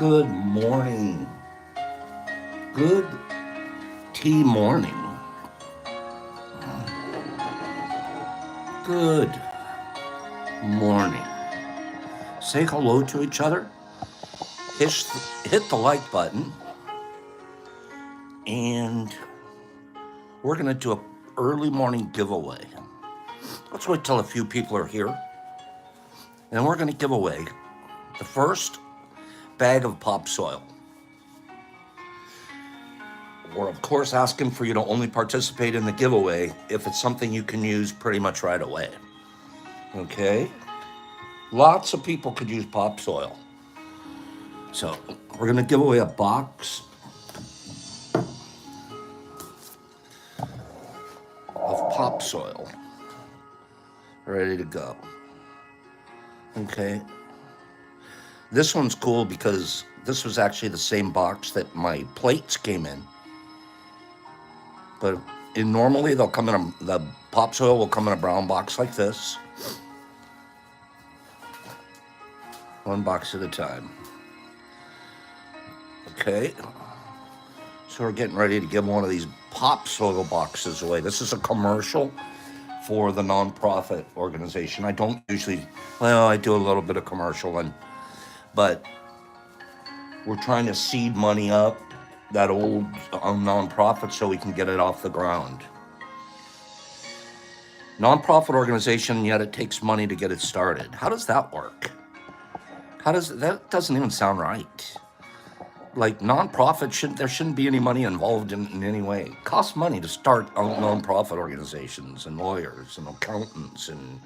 Good morning. Good tea morning. Good morning. Say hello to each other. Hit the like button. And we're going to do an early morning giveaway. Let's wait till a few people are here. And we're going to give away the first bag of pop soil. We're, of course, asking for you to only participate in the giveaway if it's something you can use pretty much right away. Okay? Lots of people could use pop soil. So we're going to give away a box of pop soil. Ready to go. Okay? This one's cool because this was actually the same box that my plates came in. But normally they'll come in the pop soil will come in a brown box like this. One box at a time. Okay. So we're getting ready to give one of these pop soil boxes away. This is a commercial for the nonprofit organization. I don't usually, I do a little bit of commercial, but we're trying to seed money up that old nonprofit so we can get it off the ground. Nonprofit organization, yet it takes money to get it started. How does that work? That doesn't even sound right. Like nonprofit, there shouldn't be any money involved in any way. It costs money to start nonprofit organizations and lawyers and accountants and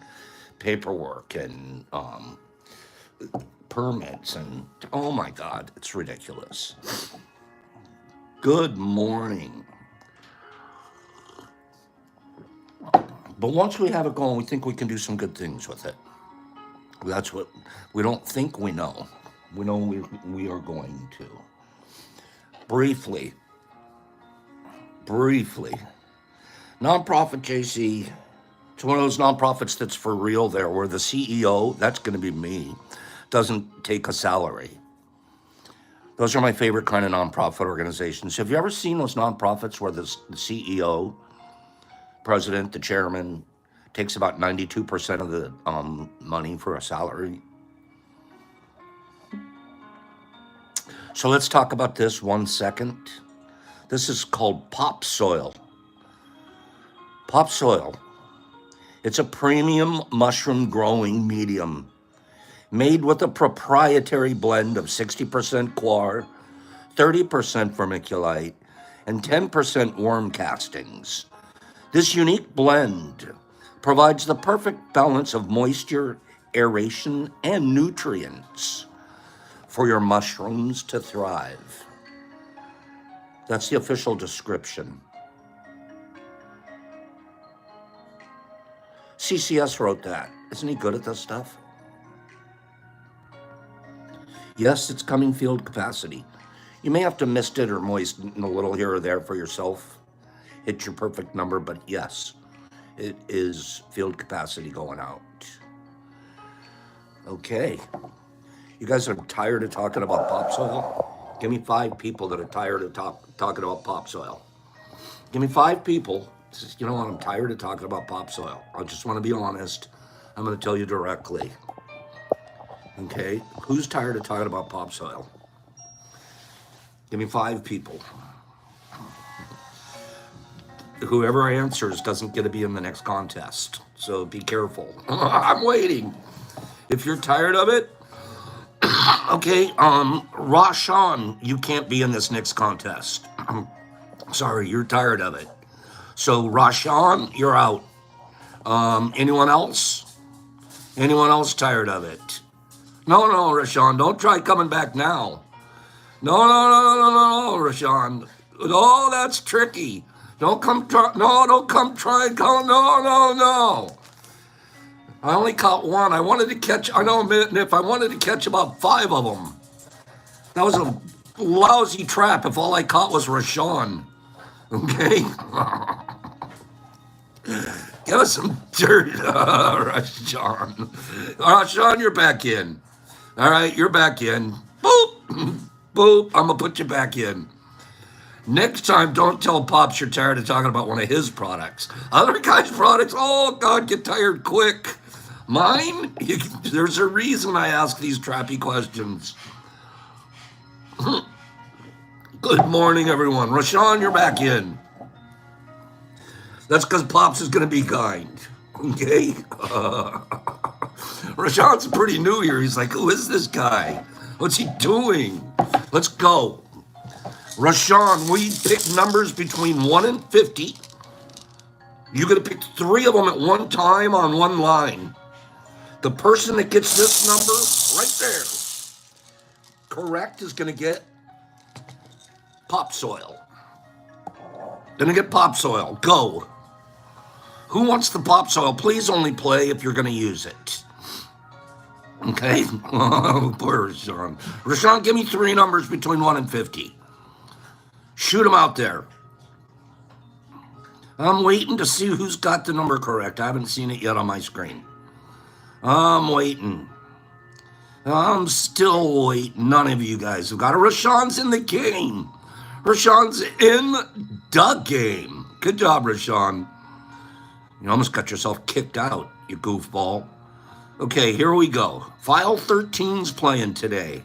paperwork and permits and oh my God, it's ridiculous. Good morning. But once we have it going, we think we can do some good things with it. That's what we don't think we know. We know we are going to. Briefly, nonprofit JC, it's one of those nonprofits that's for real there, where the CEO, that's going to be me, doesn't take a salary. Those are my favorite kind of nonprofit organizations. Have you ever seen those nonprofits where the CEO, president, the chairman, takes about 92% of the money for a salary? So let's talk about this 1 second. This is called pop soil. Pop soil. It's a premium mushroom growing medium made with a proprietary blend of 60% coir, 30% vermiculite, and 10% worm castings. This unique blend provides the perfect balance of moisture, aeration, and nutrients for your mushrooms to thrive. That's the official description. CCS wrote that. Isn't he good at this stuff? Yes, it's coming field capacity. You may have to mist it or moisten a little here or there for yourself. Hit your perfect number, but yes, it is field capacity going out. Okay. You guys are tired of talking about pop soil? Give me 5 people that are tired of talking about pop soil. Give me 5 people. You know what? I'm tired of talking about pop soil. I just want to be honest. I'm going to tell you directly. Okay? Who's tired of talking about pop soil? Give me 5 people. Whoever answers doesn't get to be in the next contest. So be careful. I'm waiting. If you're tired of it, okay, Rashawn, you can't be in this next contest. Sorry, you're tired of it. So Rashawn, you're out. Anyone else? Anyone else tired of it? No, Rashawn, don't try coming back now. No, Rashawn. Oh, that's tricky. Don't come try. No, don't come try and go. No. I only caught 1. I wanted to catch. I know, Nick. I wanted to catch about 5 of them. That was a lousy trap. If all I caught was Rashawn. Okay. Give us some dirt, Rashawn. Rashawn, you're back in. All right, you're back in. Boop. Boop, I'm gonna put you back in. Next time, don't tell Pops you're tired of talking about one of his products. Other guys' products, oh God, get tired quick. Mine, there's a reason I ask these trappy questions. Good morning, everyone. Rashawn, you're back in. That's because Pops is going to be kind. Okay? Rashawn's pretty new here. He's like, who is this guy? What's he doing? Let's go. Rashawn, we pick numbers between 1 and 50. You're going to pick 3 of them at one time on one line. The person that gets this number right there, correct, is going to get pop soil. Going to get pop soil. Go. Who wants the pop soil? Please only play if you're going to use it. Okay? Oh, poor Rashawn. Rashawn, give me 3 numbers between 1 and 50. Shoot them out there. I'm waiting to see who's got the number correct. I haven't seen it yet on my screen. I'm waiting. I'm still waiting. None of you guys have got it. Rashawn's in the game. Rashawn's in the game. Good job, Rashawn. You almost got yourself kicked out, you goofball. Okay, here we go. File 13's playing today.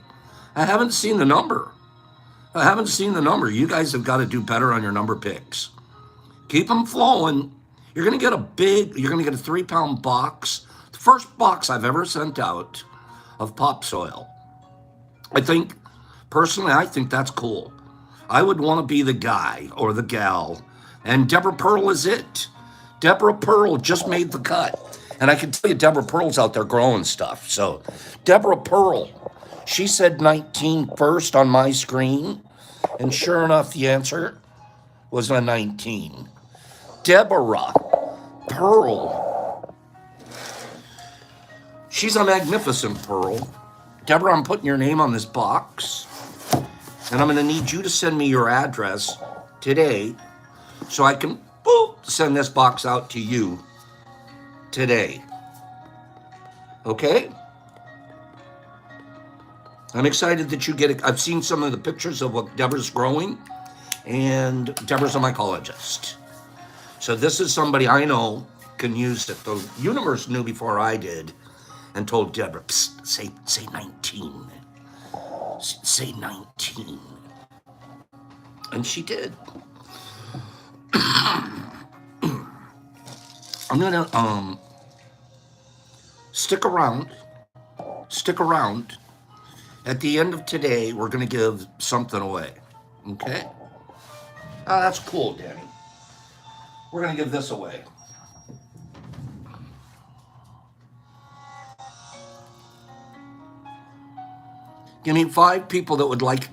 I haven't seen the number. You guys have got to do better on your number picks. Keep them flowing. You're going to get a 3-pound box. The first box I've ever sent out of pop soil. Personally, I think that's cool. I would want to be the guy or the gal. And Deborah Pearl is it. Deborah Pearl just made the cut. And I can tell you Deborah Pearl's out there growing stuff. So Deborah Pearl, she said 19 first on my screen. And sure enough, the answer was a 19. Deborah Pearl. She's a magnificent Pearl. Deborah, I'm putting your name on this box. And I'm going to need you to send me your address today so I can send this box out to you today. Okay? I'm excited that you get it. I've seen some of the pictures of what Deborah's growing, and Deborah's a mycologist. So this is somebody I know can use it. The universe knew before I did and told Deborah, say 19. Say 19. And she did. I'm gonna stick around. At the end of today, we're gonna give something away. Okay? Oh, that's cool, Danny. We're gonna give this away. Give me 5 people that would like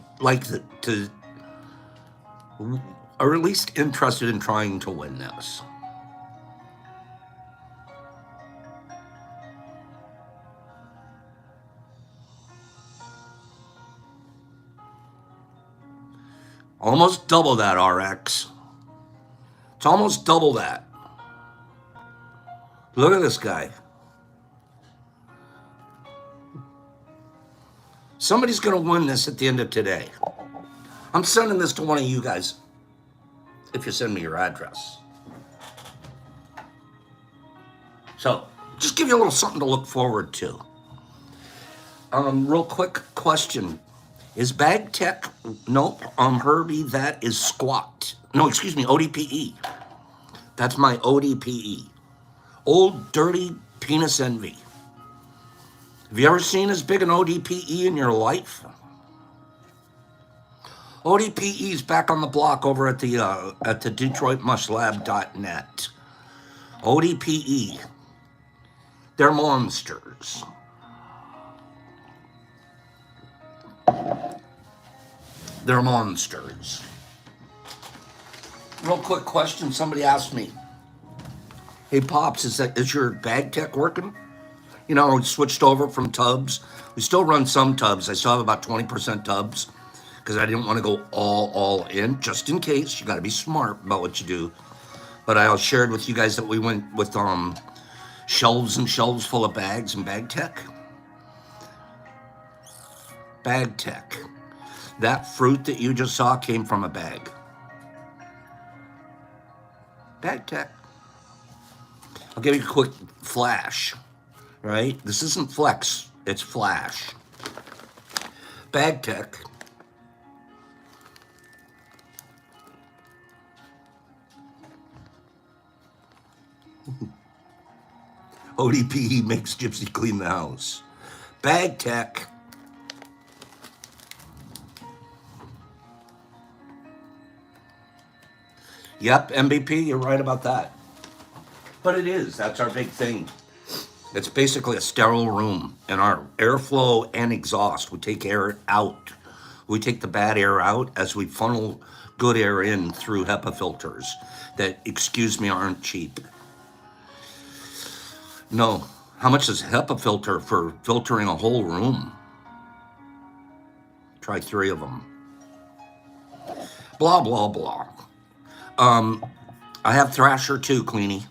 to, or at least interested in trying to win this. Almost double that, RX. It's almost double that. Look at this guy. Somebody's going to win this at the end of today. I'm sending this to one of you guys if you send me your address. So, just give you a little something to look forward to. Real quick question. Is Bag Tech? Nope. Herbie, that is squat. No, excuse me, ODPE. That's my ODPE. Old Dirty Penis Envy. Have you ever seen as big an ODPE in your life? ODPE is back on the block over at the DetroitMushLab.net. ODPE. They're monsters. They're monsters. Real quick question. Somebody asked me, hey, Pops, is your Bag Tech working? You know, we switched over from tubs. We still run some tubs. I still have about 20% tubs because I didn't want to go all in, just in case. You got to be smart about what you do. But I shared with you guys that we went with shelves and shelves full of bags and Bag Tech. Bag Tech. That fruit that you just saw came from a bag. Bag tech. I'll give you a quick flash, right? This isn't flex, it's flash. Bag tech. ODPE makes Gypsy clean the house. Bag tech. Yep, MVP, you're right about that. But it is, that's our big thing. It's basically a sterile room, and our airflow and exhaust, we take air out. We take the bad air out as we funnel good air in through HEPA filters that, excuse me, aren't cheap. No. How much is HEPA filter for filtering a whole room? Try 3 of them. Blah, blah, blah. I have Thrasher too, Queenie.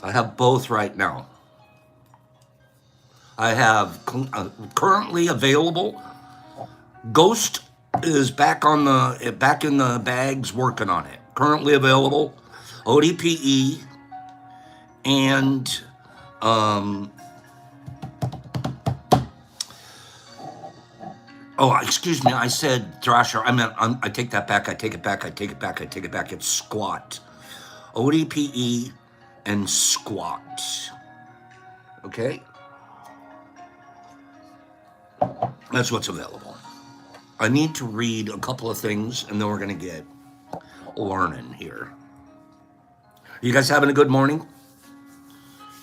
I have both right now. I have currently available. Ghost is back in the bags working on it. Currently available. ODPE and oh, excuse me, I said Thrasher. I take that back. I take it back. It's Squat. ODPE and Squat. Okay? That's what's available. I need to read a couple of things, and then we're going to get learning here. You guys having a good morning?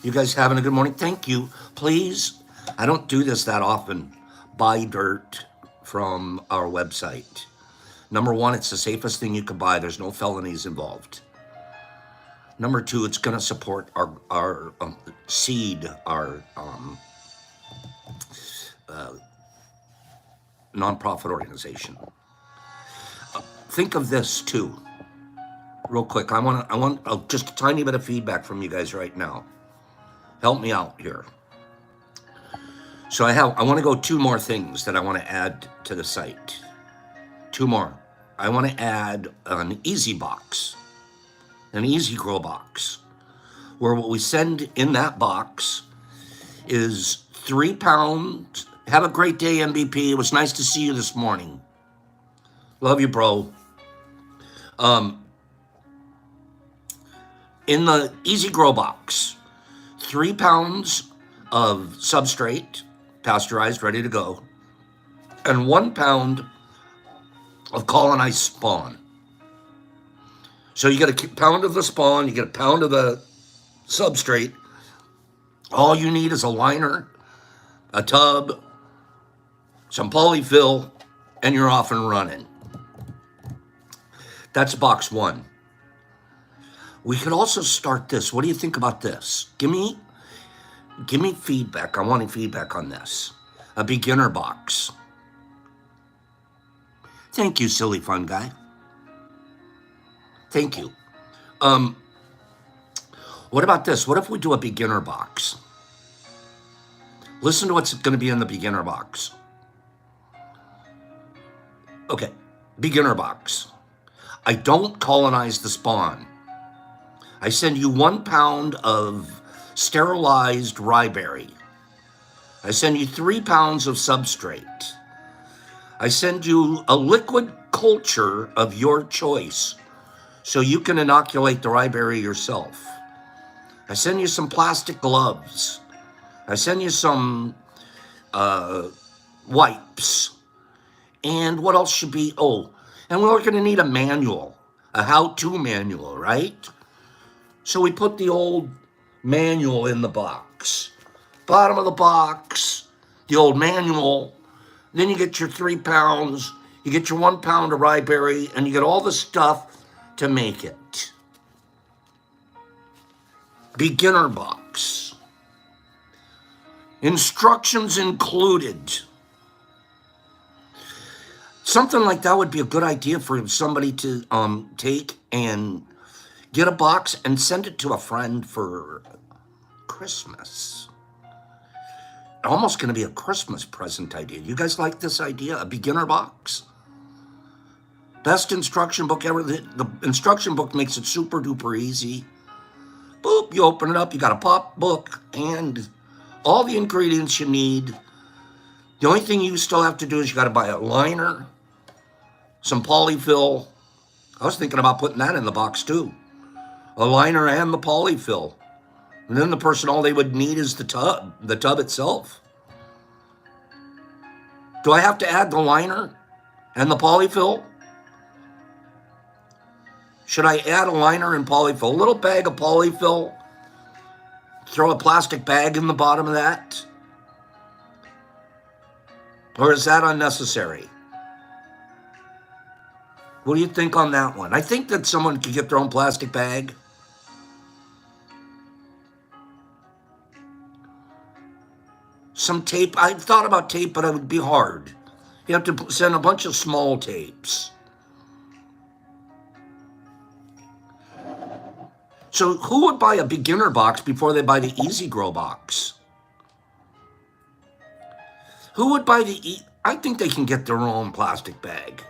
Thank you. Please, I don't do this that often. Buy dirt from our website. Number 1, it's the safest thing you can buy. There's no felonies involved. Number 2, it's going to support our seed, our nonprofit organization. Think of this too, real quick. I want just a tiny bit of feedback from you guys right now. Help me out here. So I want to go 2 more things that I want to add to the site. 2 more. I want to add an easy box, an easy grow box, where what we send in that box is 3 pounds. Have a great day, MVP. It was nice to see you this morning. Love you, bro. In the easy grow box, 3 pounds of substrate, pasteurized, ready to go, and 1 pound of colonized spawn. So you get a pound of the spawn, you get a pound of the substrate. All you need is a liner, a tub, some polyfill, and you're off and running. That's box 1. We could also start this. What do you think about this? Give me feedback. I want feedback on this. A beginner box. Thank you, silly fun guy. Thank you. What about this? What if we do a beginner box? Listen to what's going to be in the beginner box. Okay, beginner box. I don't colonize the spawn. I send you 1 pound of sterilized ryeberry. I send you 3 pounds of substrate. I send you a liquid culture of your choice so you can inoculate the ryeberry yourself. I send you some plastic gloves. I send you some wipes. And what else should be? Oh, and we're going to need a manual, a how-to manual, right? So we put the old manual in the box. Bottom of the box, the old manual. Then you get your 3 pounds, you get your 1 pound of ryeberry, and you get all the stuff to make it. Beginner box. Instructions included. Something like that would be a good idea for somebody to take and get a box and send it to a friend for Christmas. almost going to be a Christmas present idea. You guys like this idea? A beginner box? Best instruction book ever. The instruction book makes it super duper easy. Boop, you open it up, you got a pop book and all the ingredients you need. The only thing you still have to do is you got to buy a liner, some polyfill. I was thinking about putting that in the box too. A liner and the polyfill. And then the person, all they would need is the tub itself. Do I have to add the liner and the polyfill? Should I add a liner and polyfill? A little bag of polyfill. Throw a plastic bag in the bottom of that? Or is that unnecessary? What do you think on that one? I think that someone could get their own plastic bag. Some tape. I thought about tape, but it would be hard. You have to send a bunch of small tapes. So who would buy a beginner box before they buy the Easy Grow box? Who would buy I think they can get their own plastic bag.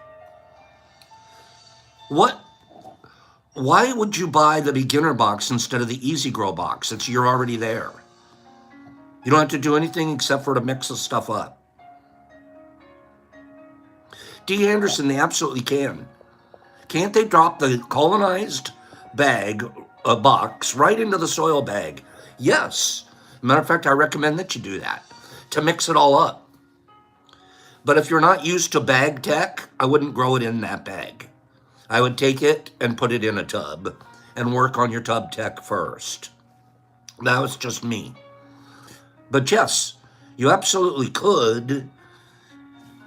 Why would you buy the beginner box instead of the Easy Grow box? You're already there. You don't have to do anything except for to mix the stuff up. D. Anderson, they absolutely can. Can't they drop the colonized bag, a box, right into the soil bag? Yes. Matter of fact, I recommend that you do that to mix it all up. But if you're not used to bag tech, I wouldn't grow it in that bag. I would take it and put it in a tub and work on your tub tech first. That was just me. But yes, you absolutely could,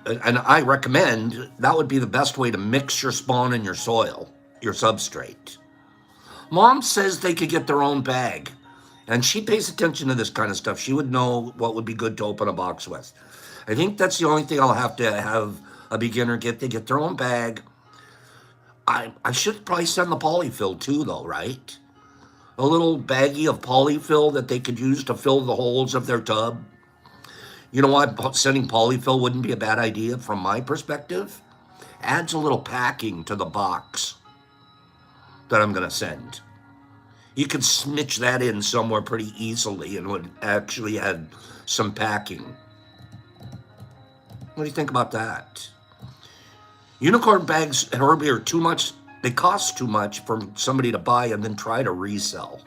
and I recommend that would be the best way to mix your spawn in your soil, your substrate. Mom says they could get their own bag, and she pays attention to this kind of stuff. She would know what would be good to open a box with. I think that's the only thing I'll have to have a beginner get. They get their own bag. I should probably send the polyfill too, though, right? A little baggie of polyfill that they could use to fill the holes of their tub. You know what? Sending polyfill wouldn't be a bad idea from my perspective. Adds a little packing to the box that I'm going to send. You could smidge that in somewhere pretty easily and would actually add some packing. What do you think about that? Unicorn bags, Herbie, are too much. They cost too much for somebody to buy and then try to resell.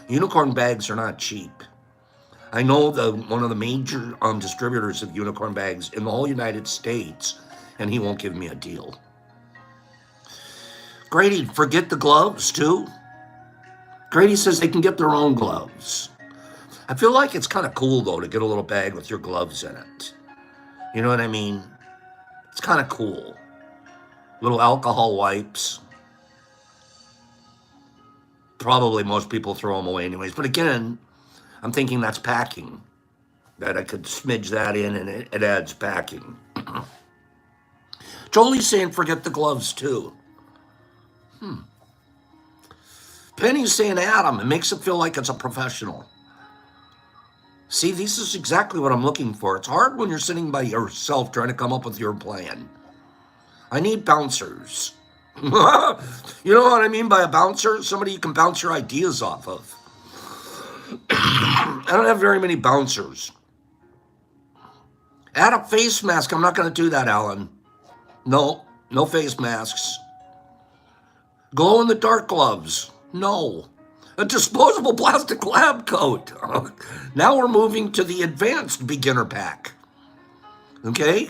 Unicorn bags are not cheap. I know one of the major distributors of unicorn bags in the whole United States, and he won't give me a deal. Grady, forget the gloves too. Grady says they can get their own gloves. I feel like it's kind of cool though to get a little bag with your gloves in it. You know what I mean? It's kind of cool. Little alcohol wipes. Probably most people throw them away anyways. But again, I'm thinking that's packing. That I could smidge that in and it adds packing. Jolie's saying forget the gloves too. Penny's saying Adam. It makes it feel like it's a professional. See, this is exactly what I'm looking for. It's hard when you're sitting by yourself trying to come up with your plan. I need bouncers. You know what I mean by a bouncer? Somebody you can bounce your ideas off of. I don't have very many bouncers. Add a face mask. I'm not going to do that, Alan. No face masks. Glow in the dark gloves. No. A disposable plastic lab coat. Now we're moving to the advanced beginner pack. Okay?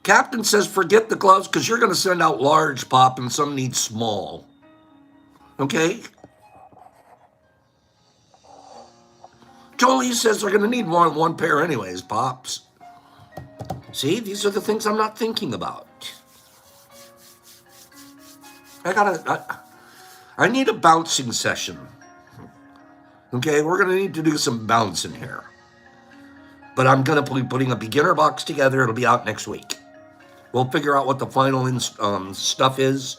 Captain says forget the gloves because you're going to send out large, Pop, and some need small. Okay? Jolie says they're going to need more than one pair anyways, Pops. See, these are the things I'm not thinking about. I need a bouncing session. Okay, we're going to need to do some bouncing here. But I'm going to be putting a beginner box together. It'll be out next week. We'll figure out what the final stuff is.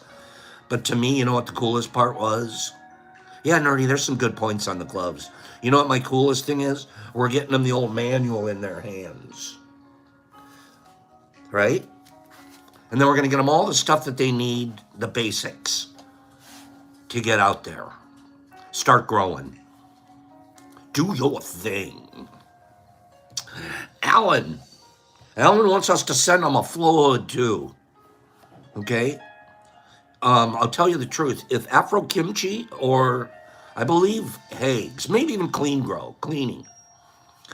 But to me, you know what the coolest part was? Yeah, Nerdy, there's some good points on the gloves. You know what my coolest thing is? We're getting them the old manual in their hands, right? And then we're going to get them all the stuff that they need, the basics, to get out there. Start growing. Do your thing. Alan. Alan wants us to send him a flow hood too. Okay? I'll tell you the truth. If Afro Kimchi or I believe Hags, maybe even cleaning.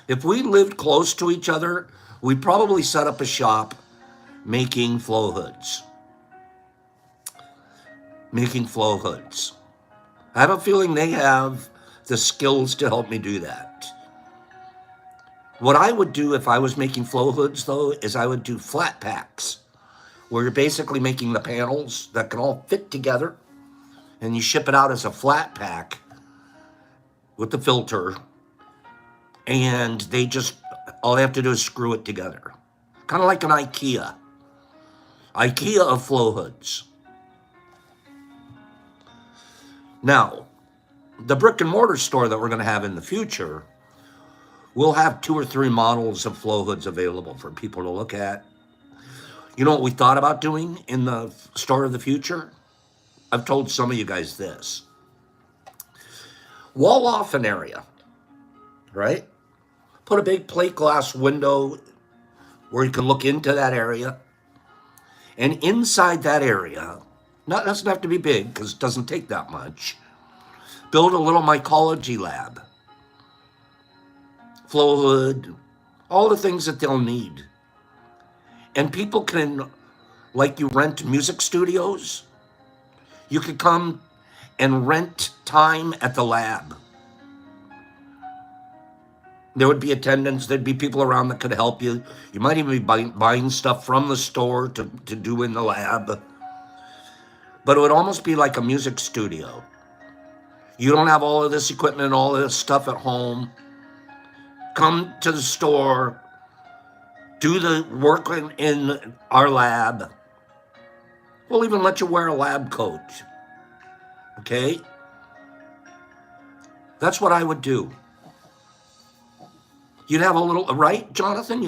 If we lived close to each other, we'd probably set up a shop making flow hoods. Making flow hoods. I have a feeling they have the skills to help me do that. What I would do if I was making flow hoods, though, is I would do flat packs, where you're basically making the panels that can all fit together, and you ship it out as a flat pack with the filter, and all they have to do is screw it together. Kind of like an IKEA. IKEA of flow hoods. Now, the brick and mortar store that we're going to have in the future, we'll have 2 or 3 models of flow hoods available for people to look at. You know what we thought about doing in the store of the future? I've told some of you guys this. Wall off an area, right? Put a big plate glass window where you can look into that area. And inside that area, doesn't have to be big because it doesn't take that much, build a little mycology lab. Flow hood, all the things that they'll need. And people can, like you rent music studios, you could come and rent time at the lab. There would be attendants, there'd be people around that could help you. You might even be buying stuff from the store to do in the lab. But it would almost be like a music studio. You don't have all of this equipment and all of this stuff at home. Come to the store, do the work in our lab. We'll even let you wear a lab coat. Okay? That's what I would do. You'd have a little, right, Jonathan?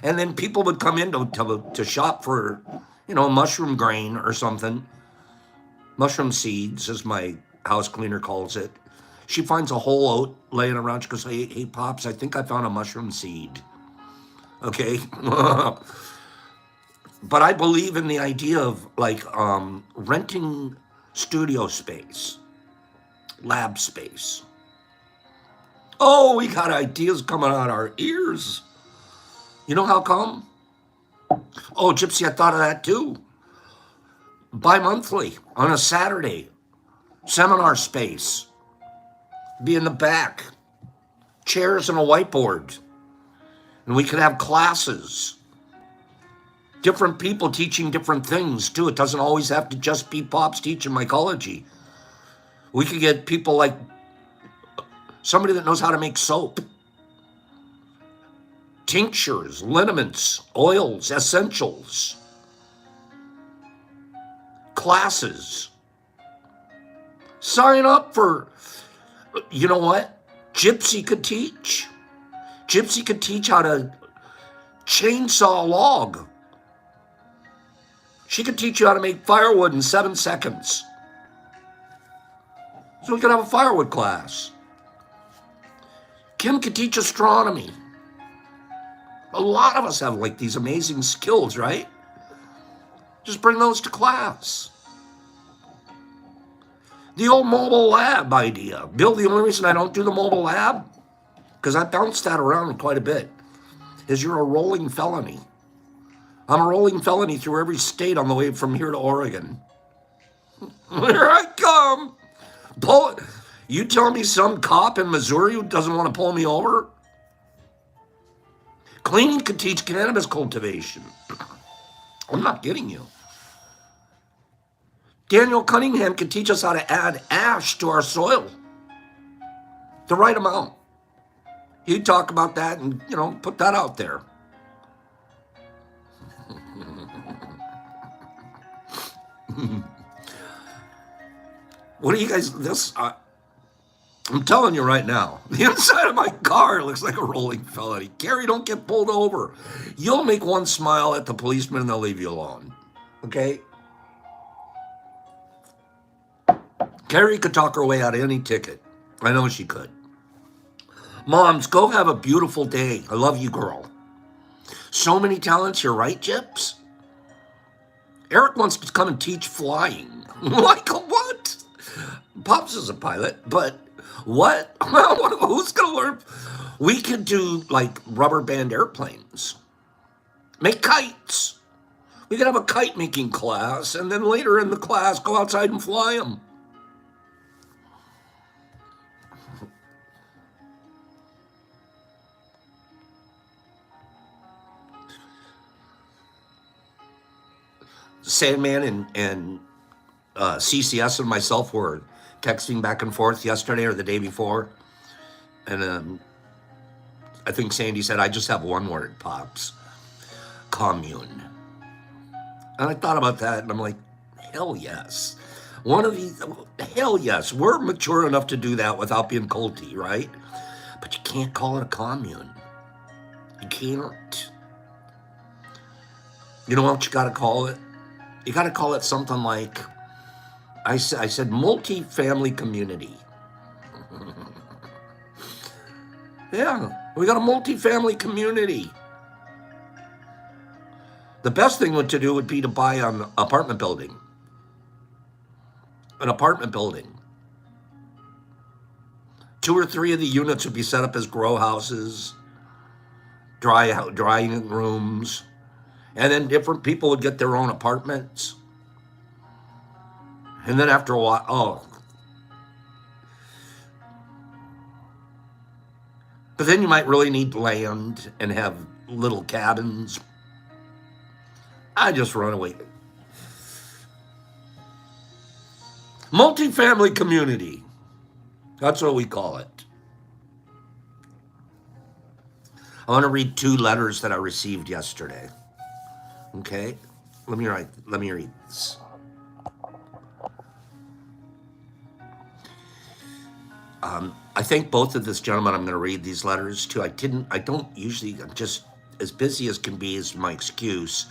And then people would come in to shop for, mushroom grain or something. Mushroom seeds, as my house cleaner calls it. She finds a whole oat laying around. She goes, hey, Pops, I think I found a mushroom seed. Okay? But I believe in the idea of, renting studio space, lab space. Oh, we got ideas coming out our ears. You know how come? Oh, Gypsy, I thought of that too. Bi-monthly, on a Saturday, seminar space. Be in the back. Chairs and a whiteboard. And we could have classes. Different people teaching different things, too. It doesn't always have to just be Pops teaching mycology. We could get people like somebody that knows how to make soap. Tinctures, liniments, oils, essentials. Classes. Sign up for, you know what? Gypsy could teach. Gypsy could teach how to chainsaw a log. She could teach you how to make firewood in 7 seconds. So we could have a firewood class. Kim could teach astronomy. A lot of us have these amazing skills, right? Just bring those to class. The old mobile lab idea. Bill, the only reason I don't do the mobile lab, because I bounced that around quite a bit, is you're a rolling felony. I'm a rolling felony through every state on the way from here to Oregon. Here I come. You tell me some cop in Missouri who doesn't want to pull me over? Cleaning could teach cannabis cultivation. I'm not kidding you. Daniel Cunningham could teach us how to add ash to our soil. The right amount. He'd talk about that and, put that out there. What do you guys, I'm telling you right now, the inside of my car looks like a rolling felony. Gary, don't get pulled over. You'll make one smile at the policeman and they'll leave you alone. Okay? Carrie could talk her way out of any ticket. I know she could. Moms, go have a beautiful day. I love you, girl. So many talents, you're right, Jips? Eric wants to come and teach flying. Like what? Pops is a pilot, but what? Well, who's going to learn? We could do like rubber band airplanes. Make kites. We could have a kite making class, and then later in the class, go outside and fly them. Sandman and CCS and myself were texting back and forth yesterday or the day before. And I think Sandy said, I just have one word, Pops. Commune. And I thought about that, and I'm like, hell yes. One of these, hell yes. We're mature enough to do that without being culty, right? But you can't call it a commune. You can't. You know what you got to call it? You got to call it something like, I said multifamily community. Yeah, we got a multifamily community. The best thing to do would be to buy an apartment building. An apartment building. 2 or 3 of the units would be set up as grow houses, drying rooms, and then different people would get their own apartments. And then after a while, but then you might really need land and have little cabins. I just run away. Multifamily community. That's what we call it. I want to read 2 letters that I received yesterday. Okay? Let me read this. I thank both of this gentleman I'm going to read these letters to. I don't usually, I'm just as busy as can be is my excuse.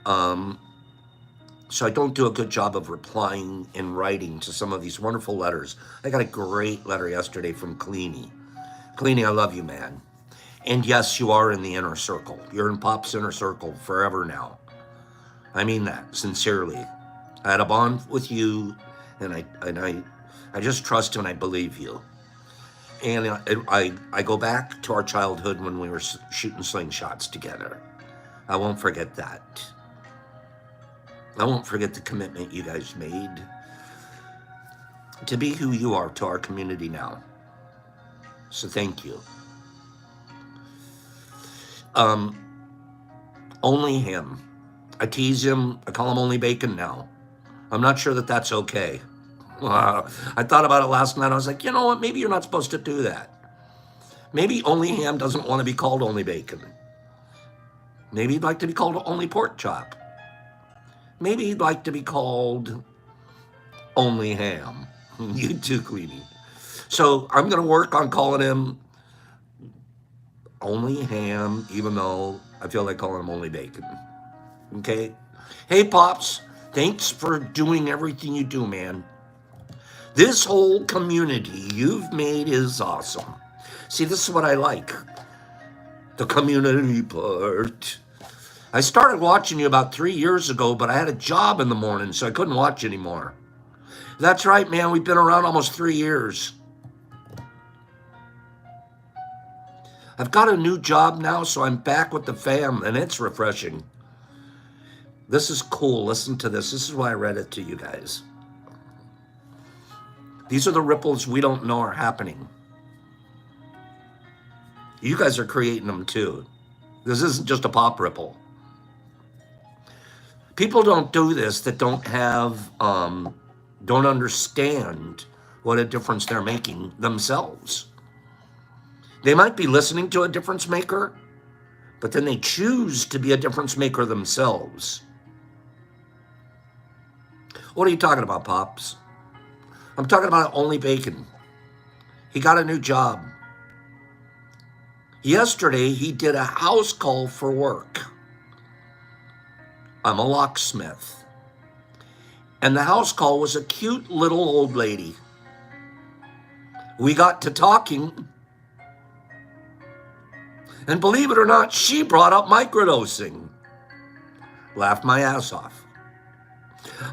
So I don't do a good job of replying in writing to some of these wonderful letters. I got a great letter yesterday from Cleany. Cleany, I love you, man. And yes, you are in the inner circle. You're in Pop's inner circle forever now. I mean that, sincerely. I had a bond with you, and I just trust and I believe you. And I go back to our childhood when we were shooting slingshots together. I won't forget that. I won't forget the commitment you guys made to be who you are to our community now. So thank you. Only him. I tease him. I call him Only Bacon now. I'm not sure that that's okay. I thought about it last night. I was like, you know what? Maybe you're not supposed to do that. Maybe Only Ham doesn't want to be called Only Bacon. Maybe he'd like to be called Only Pork Chop. Maybe he'd like to be called Only Ham. You too, Cleany. So I'm going to work on calling him Only Ham, even though I feel like calling him Only Bacon. Okay? Hey, Pops. Thanks for doing everything you do, man. This whole community you've made is awesome. See, this is what I like. The community part. I started watching you about 3 years ago, but I had a job in the morning, so I couldn't watch anymore. That's right, man. We've been around almost 3 years. I've got a new job now, so I'm back with the fam, and it's refreshing. This is cool. Listen to this. This is why I read it to you guys. These are the ripples we don't know are happening. You guys are creating them too. This isn't just a pop ripple. People don't do this that don't have, don't understand what a difference they're making themselves. They might be listening to a difference maker, but then they choose to be a difference maker themselves. What are you talking about, Pops? I'm talking about Only Bacon. He got a new job. Yesterday, he did a house call for work. I'm a locksmith. And the house call was a cute little old lady. We got to talking. And believe it or not, she brought up microdosing. Laughed my ass off.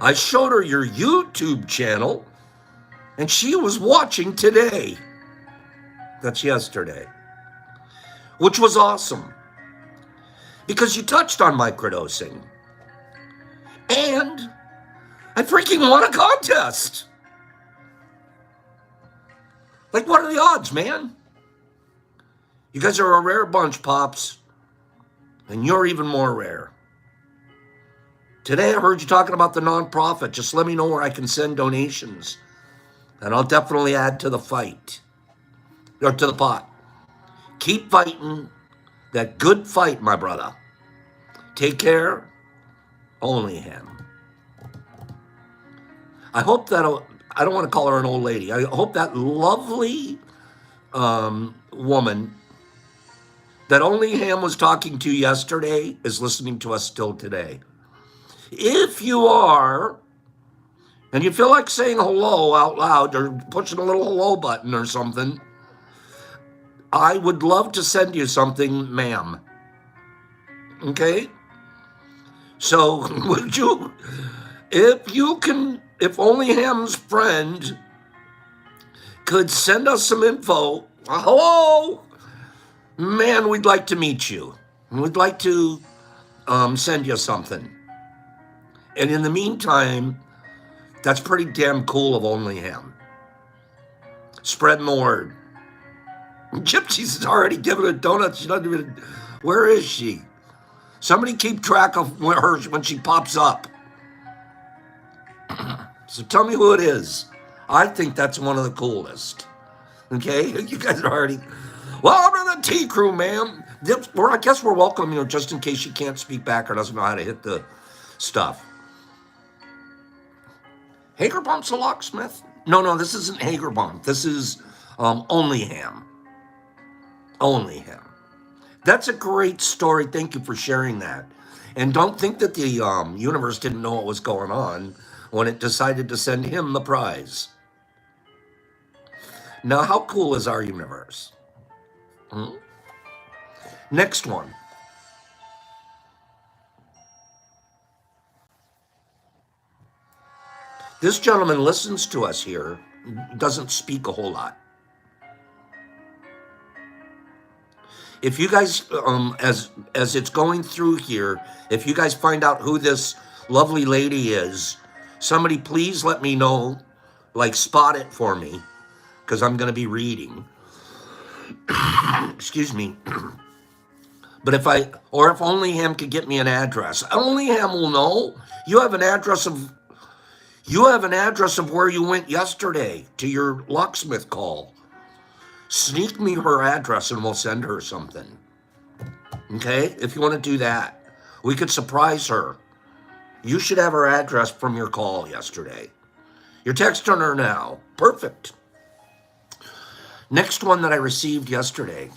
I showed her your YouTube channel, and she was watching today. That's yesterday. Which was awesome. Because you touched on microdosing. And I freaking won a contest. Like, what are the odds, man? You guys are a rare bunch, Pops. And you're even more rare. Today I heard you talking about the nonprofit. Just let me know where I can send donations. And I'll definitely add to the fight. Or to the pot. Keep fighting that good fight, my brother. Take care. Only him. I hope that, I don't want to call her an old lady. I hope that lovely woman that Only Ham was talking to yesterday is listening to us still today. If you are, and you feel like saying hello out loud or pushing a little hello button or something, I would love to send you something, ma'am. Okay? So, would you, if Only Ham's friend could send us some info, hello, man, we'd like to meet you. We'd like to send you something. And in the meantime, that's pretty damn cool of Only Ham. Spreading the word. Gypsy's already given her donuts. She doesn't even, where is she? Somebody keep track of her when she pops up. So tell me who it is. I think that's one of the coolest. Okay? You guys are already, welcome to the Tea Crew, ma'am. I guess we're welcoming her just in case she can't speak back or doesn't know how to hit the stuff. Hagerbaum's a locksmith? No, this isn't Hagerbaum. This is Only Ham. Only Ham. That's a great story. Thank you for sharing that. And don't think that the universe didn't know what was going on when it decided to send him the prize. Now, how cool is our universe? Next one. This gentleman listens to us here, doesn't speak a whole lot. If you guys, as it's going through here, if you guys find out who this lovely lady is, somebody please let me know, like spot it for me, because I'm going to be reading. Excuse me. But if Only Ham could get me an address, Only Ham will know. You have an address of where you went yesterday to your locksmith call. Sneak me her address and we'll send her something. Okay? If you want to do that, we could surprise her. You should have her address from your call yesterday. You're texting her now. Perfect. Next one that I received yesterday.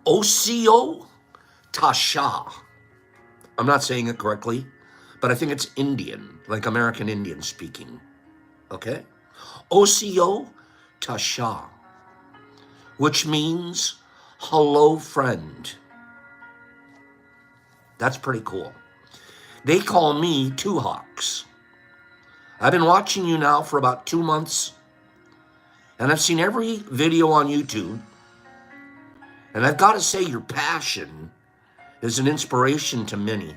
Osio Tasha. I'm not saying it correctly, but I think it's Indian, like American Indian speaking. Okay? Osio Tasha, which means hello friend. That's pretty cool. They call me Two Hawks. I've been watching you now for about 2 months, and I've seen every video on YouTube, and I've got to say your passion is an inspiration to many.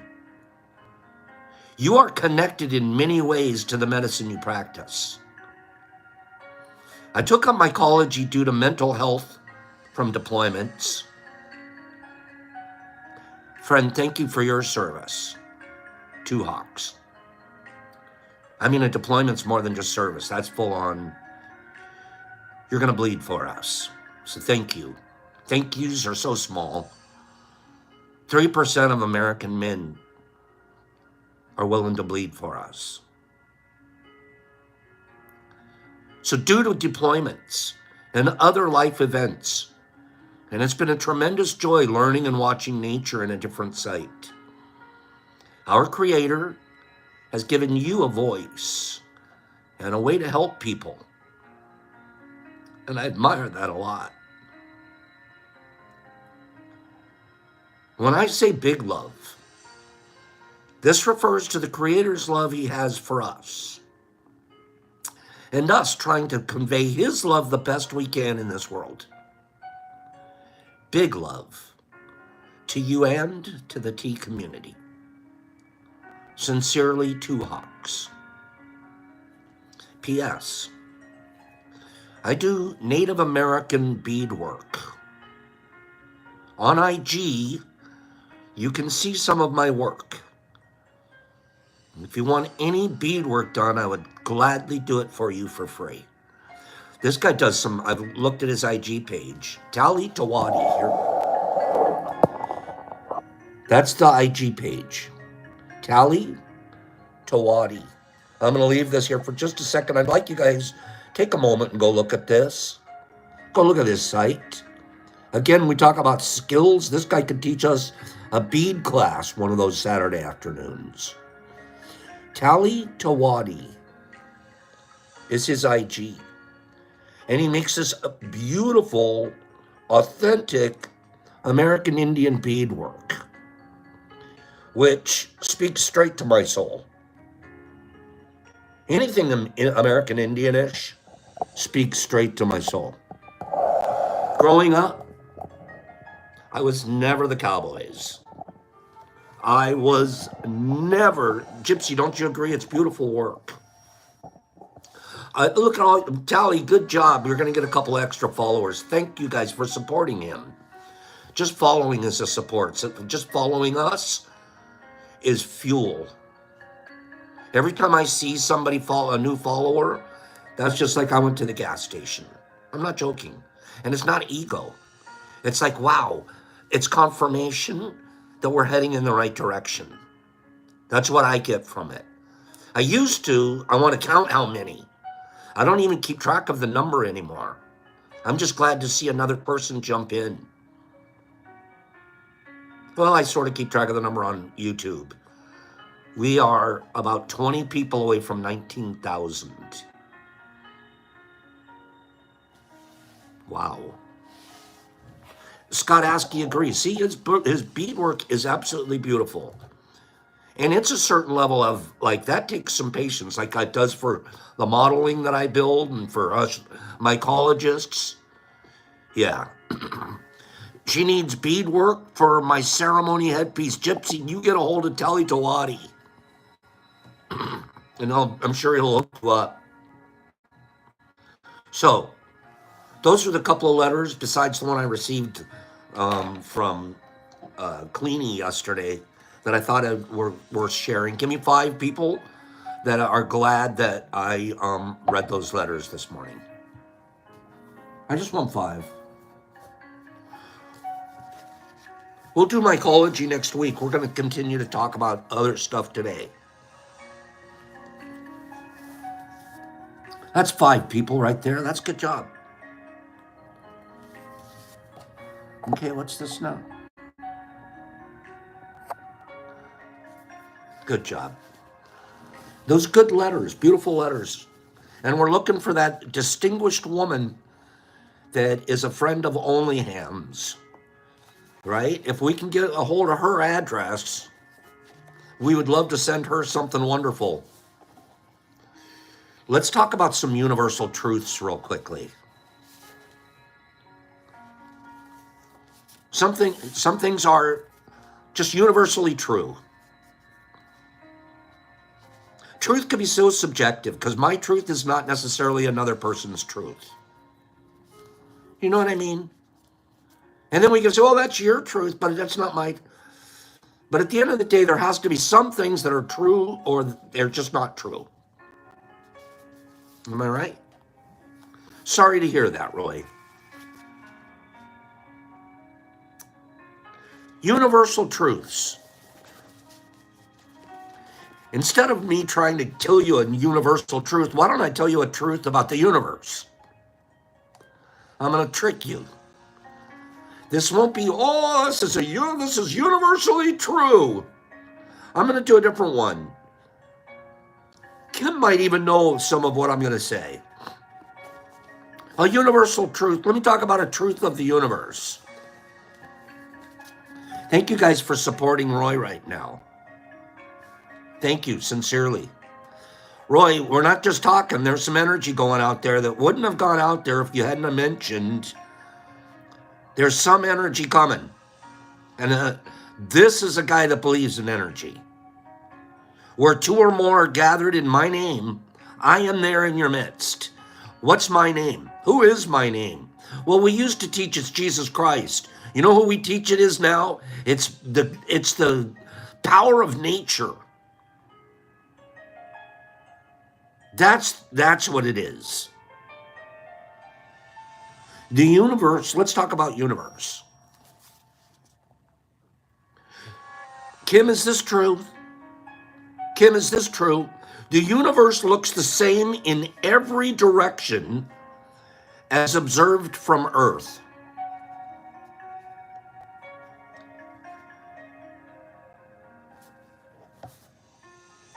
You are connected in many ways to the medicine you practice. I took up mycology due to mental health from deployments. Friend, thank you for your service. Two Hawks. I mean, a deployment's more than just service. That's full on. You're going to bleed for us. So thank you. Thank yous are so small. 3% of American men are willing to bleed for us. So due to deployments and other life events, and it's been a tremendous joy learning and watching nature in a different site. Our Creator has given you a voice and a way to help people. And I admire that a lot. When I say big love, this refers to the Creator's love he has for us, and us trying to convey his love the best we can in this world. Big love to you and to the tea community. Sincerely, Two Hawks. P.S. I do Native American beadwork. On IG, you can see some of my work. If you want any beadwork done, I would gladly do it for you for free. This guy does some, I've looked at his IG page. Tali Tawadi here. That's the IG page. Tali Tawadi. I'm going to leave this here for just a second. I'd like you guys take a moment and go look at this. Go look at his site. Again, we talk about skills. This guy could teach us a bead class one of those Saturday afternoons. Tali Tawadi is his IG. And he makes this beautiful, authentic American Indian beadwork, which speaks straight to my soul. Anything American Indian-ish speaks straight to my soul. Growing up, I was never the Cowboys. I was never, Gypsy, don't you agree? It's beautiful work. Look at all, Tally, good job. You're going to get a couple extra followers. Thank you guys for supporting him. Just following is a support. So just following us is fuel. Every time I see somebody follow a new follower, that's just like I went to the gas station. I'm not joking. And it's not ego. It's like, wow, it's confirmation that we're heading in the right direction. That's what I get from it. I want to count how many. I don't even keep track of the number anymore. I'm just glad to see another person jump in. Well, I sort of keep track of the number on YouTube. We are about 20 people away from 19,000. Wow. Scott Askey agrees. See, his beadwork is absolutely beautiful. And it's a certain level of, like, that takes some patience, like it does for the modeling that I build and for us mycologists. Yeah. She needs beadwork for my ceremony headpiece. Gypsy, you get a hold of Tali Tawadi. And I'm sure he'll hook you up. So, those are the couple of letters, besides the one I received from Cleany yesterday, that I thought were worth sharing. Give me 5 people that are glad that I read those letters this morning. I just want 5. We'll do mycology next week. We're going to continue to talk about other stuff today. That's 5 people right there. That's a good job. Okay, what's this now? Good job. Those good letters, beautiful letters. And we're looking for that distinguished woman that is a friend of Only Hams, right? If we can get a hold of her address, we would love to send her something wonderful. Let's talk about some universal truths real quickly. Some things are just universally true. Truth can be so subjective because my truth is not necessarily another person's truth. You know what I mean? And then we can say, oh, that's your truth, but that's not my. But at the end of the day, there has to be some things that are true or they're just not true. Am I right? Sorry to hear that, Roy. Universal truths. Instead of me trying to tell you a universal truth, why don't I tell you a truth about the universe? I'm going to trick you. This won't be, oh, this is universally true. I'm going to do a different one. Kim might even know some of what I'm going to say. A universal truth. Let me talk about a truth of the universe. Thank you guys for supporting Roy right now. Thank you, sincerely. Roy, we're not just talking. There's some energy going out there that wouldn't have gone out there if you hadn't mentioned. There's some energy coming. And this is a guy that believes in energy. Where two or more are gathered in my name, I am there in your midst. What's my name? Who is my name? Well, we used to teach it's Jesus Christ. You know who we teach it is now? It's the power of nature. That's what it is. The universe, let's talk about universe. Kim, is this true? Kim, is this true? The universe looks the same in every direction as observed from Earth.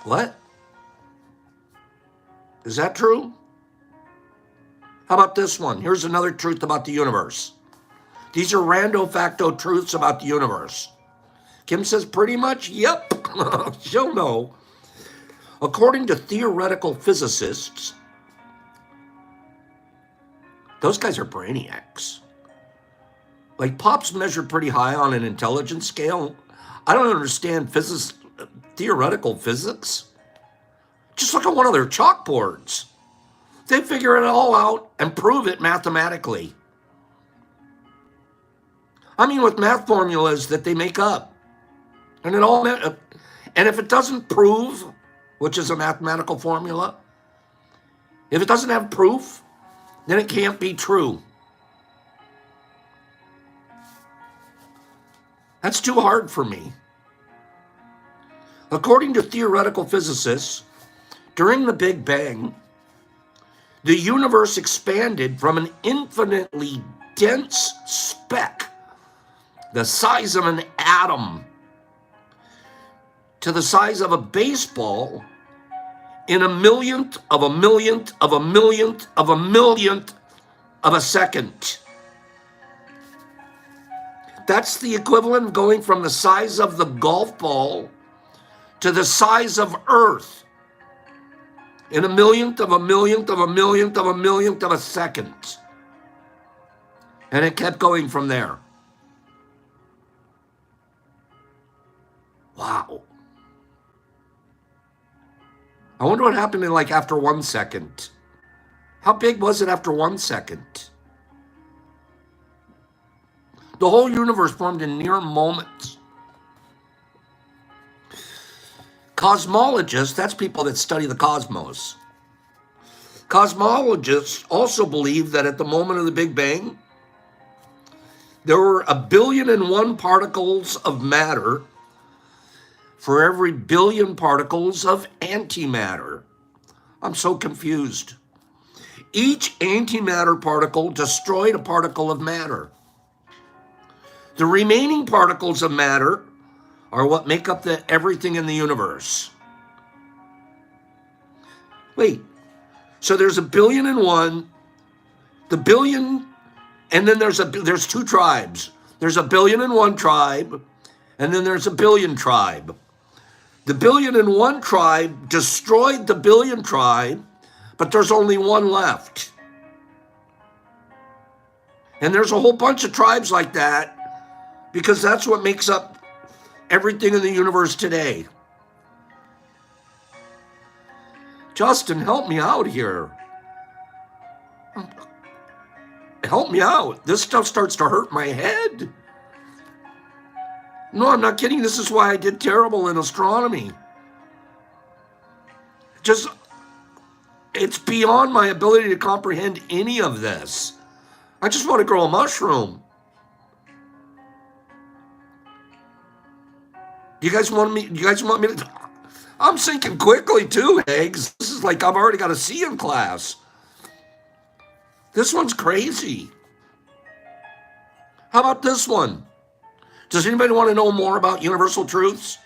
What? Is that true? How about this one? Here's another truth about the universe. These are rando facto truths about the universe. Kim says pretty much, yep. She'll know. According to theoretical physicists, those guys are brainiacs. Like Pop's measured pretty high on an intelligence scale. I don't understand theoretical physics. Just look at one of their chalkboards. They figure it all out and prove it mathematically. I mean, with math formulas that they make up. And if it doesn't prove, which is a mathematical formula, if it doesn't have proof, then it can't be true. That's too hard for me. According to theoretical physicists, during the Big Bang, the universe expanded from an infinitely dense speck, the size of an atom, to the size of a baseball in a millionth of a millionth of a millionth of a millionth of a second. That's the equivalent of going from the size of the golf ball to the size of Earth in a millionth of a millionth of a millionth of a millionth of a second. And it kept going from there. Wow. I wonder what happened in after 1 second. How big was it after 1 second? The whole universe formed in mere moments. Cosmologists, that's people that study the cosmos. Cosmologists also believe that at the moment of the Big Bang, there were 1,000,000,001 particles of matter for every billion particles of antimatter. I'm so confused. Each antimatter particle destroyed a particle of matter. The remaining particles of matter are what make up everything in the universe. Wait, so there's 1,000,000,001, the billion, and then there's two tribes. There's 1,000,001 tribe, and then there's a billion tribe. The 1,000,001 tribe destroyed the billion tribe, but there's only one left. And there's a whole bunch of tribes like that because that's what makes up everything in the universe today. Justin, help me out here. Help me out. This stuff starts to hurt my head. No, I'm not kidding. This is why I did terrible in astronomy. It's beyond my ability to comprehend any of this. I just want to grow a mushroom. Do you guys want me to? I'm sinking quickly too, Higgs. This is like I've already got a C in class. This one's crazy. How about this one? Does anybody want to know more about universal truths?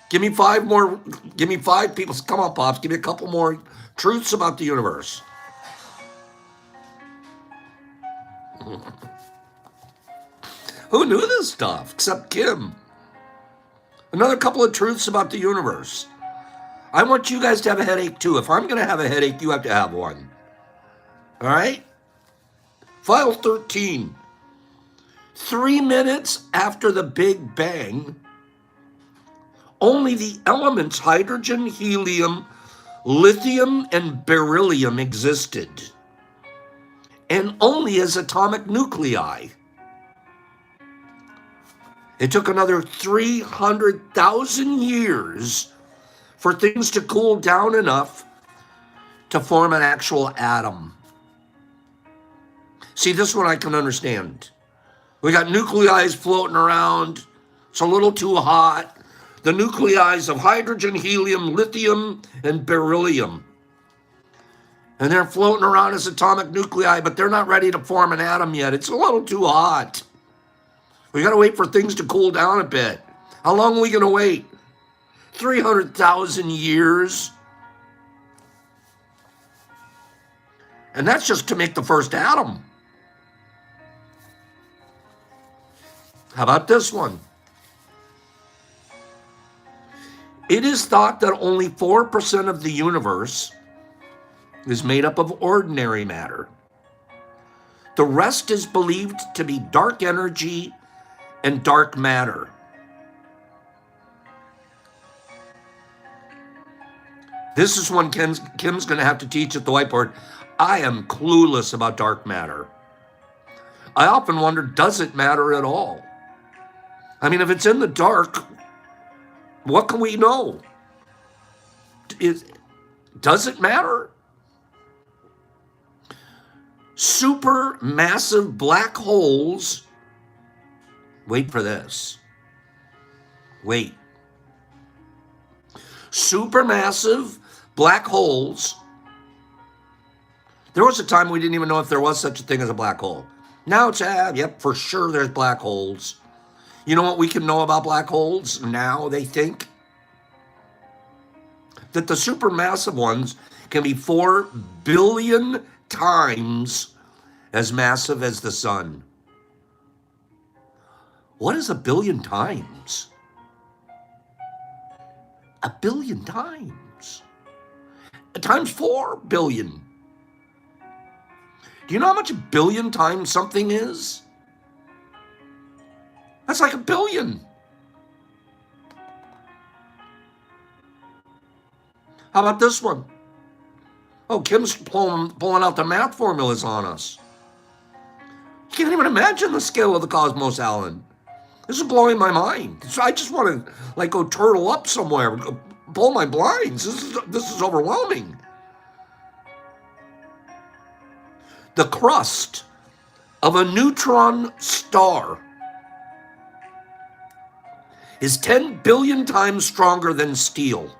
Give me five more. Give me five people. Come on, Pops. Give me a couple more truths about the universe. Who knew this stuff except Kim? Another couple of truths about the universe. I want you guys to have a headache too. If I'm going to have a headache, you have to have one. All right? File 13. 3 minutes after the Big Bang, only the elements hydrogen, helium, lithium, and beryllium existed, and only as atomic nuclei. It took another 300,000 years for things to cool down enough to form an actual atom. See, this one I can understand. We got nuclei floating around. It's a little too hot. The nuclei of hydrogen, helium, lithium, and beryllium. And they're floating around as atomic nuclei, but they're not ready to form an atom yet. It's a little too hot. We got to wait for things to cool down a bit. How long are we going to wait? 300,000 years. And that's just to make the first atom. How about this one? It is thought that only 4% of the universe is made up of ordinary matter. The rest is believed to be dark energy and dark matter. This is one Kim's going to have to teach at the whiteboard. I am clueless about dark matter. I often wonder, does it matter at all? I mean, if it's in the dark, what can we know? Does it matter? Supermassive black holes. Wait for this. Wait. Supermassive black holes. There was a time we didn't even know if there was such a thing as a black hole. Now it's, yep, for sure there's black holes. You know what we can know about black holes now, they think? That the supermassive ones can be 4 billion times as massive as the sun. What is 1 billion times? 1 billion times. Times 4 billion. Do you know how much 1 billion times something is? That's like 1 billion. How about this one? Oh, Kim's pulling out the math formulas on us. You can't even imagine the scale of the cosmos, Alan. This is blowing my mind. So I just want to go turtle up somewhere, pull my blinds. This is overwhelming. The crust of a neutron star is 10 billion times stronger than steel.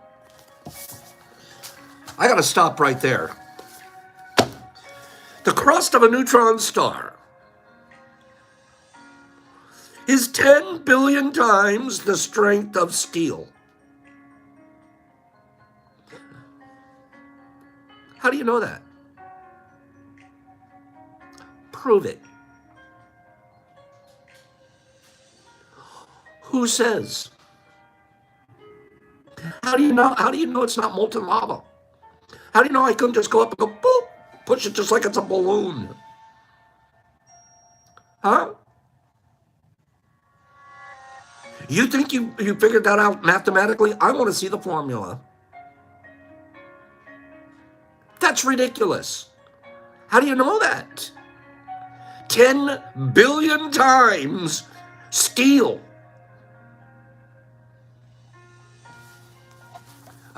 I got to stop right there. The crust of a neutron star is 10 billion times the strength of steel. How do you know that? Prove it. Who says? How do you know? How do you know it's not molten lava? How do you know I couldn't just go up and go boop, push it just like it's a balloon? Huh? You think you figured that out mathematically? I want to see the formula. That's ridiculous. How do you know that? 10 billion times steel.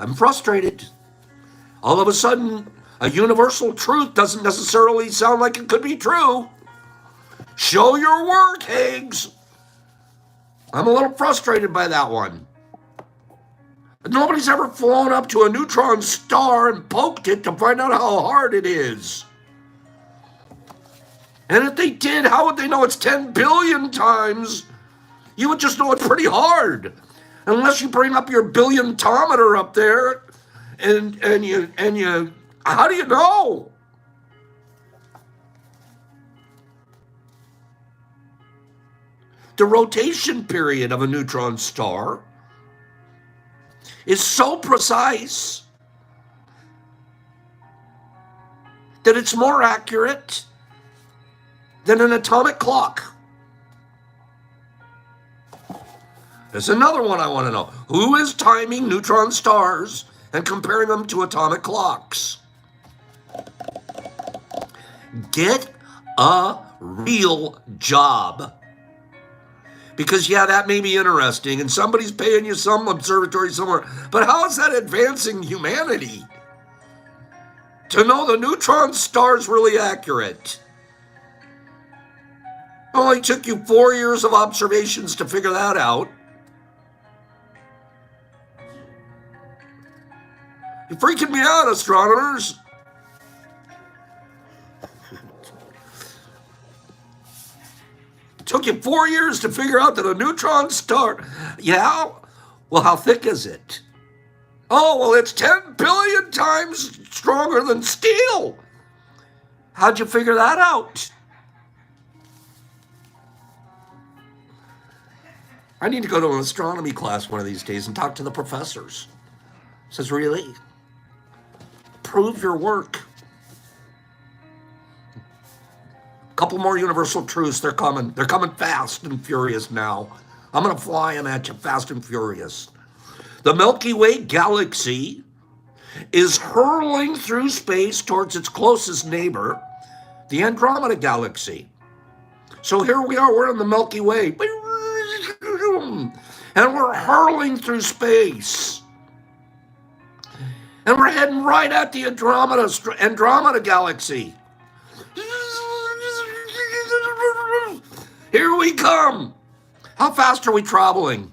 I'm frustrated. All of a sudden, a universal truth doesn't necessarily sound like it could be true. Show your work, Higgs. I'm a little frustrated by that one. Nobody's ever flown up to a neutron star and poked it to find out how hard it is. And if they did, how would they know it's 10 billion times? You would just know it's pretty hard. Unless you bring up your billiontometer up there and you how do you know? The rotation period of a neutron star is so precise that it's more accurate than an atomic clock. There's another one I want to know. Who is timing neutron stars and comparing them to atomic clocks? Get a real job. Because, yeah, that may be interesting, and somebody's paying you some observatory somewhere. But how is that advancing humanity? To know the neutron star is really accurate. It only took you 4 years of observations to figure that out. You're freaking me out, astronomers. Took you 4 years to figure out that a neutron star. Yeah? Well, how thick is it? Oh, well, it's 10 billion times stronger than steel. How'd you figure that out? I need to go to an astronomy class one of these days and talk to the professors. Says, really? Prove your work. Couple more universal truths. They're coming. They're coming fast and furious now. I'm going to fly them at you fast and furious. The Milky Way galaxy is hurling through space towards its closest neighbor, the Andromeda galaxy. So here we are. We're in the Milky Way. And we're hurling through space. And we're heading right at the Andromeda galaxy. Here we come. How fast are we traveling?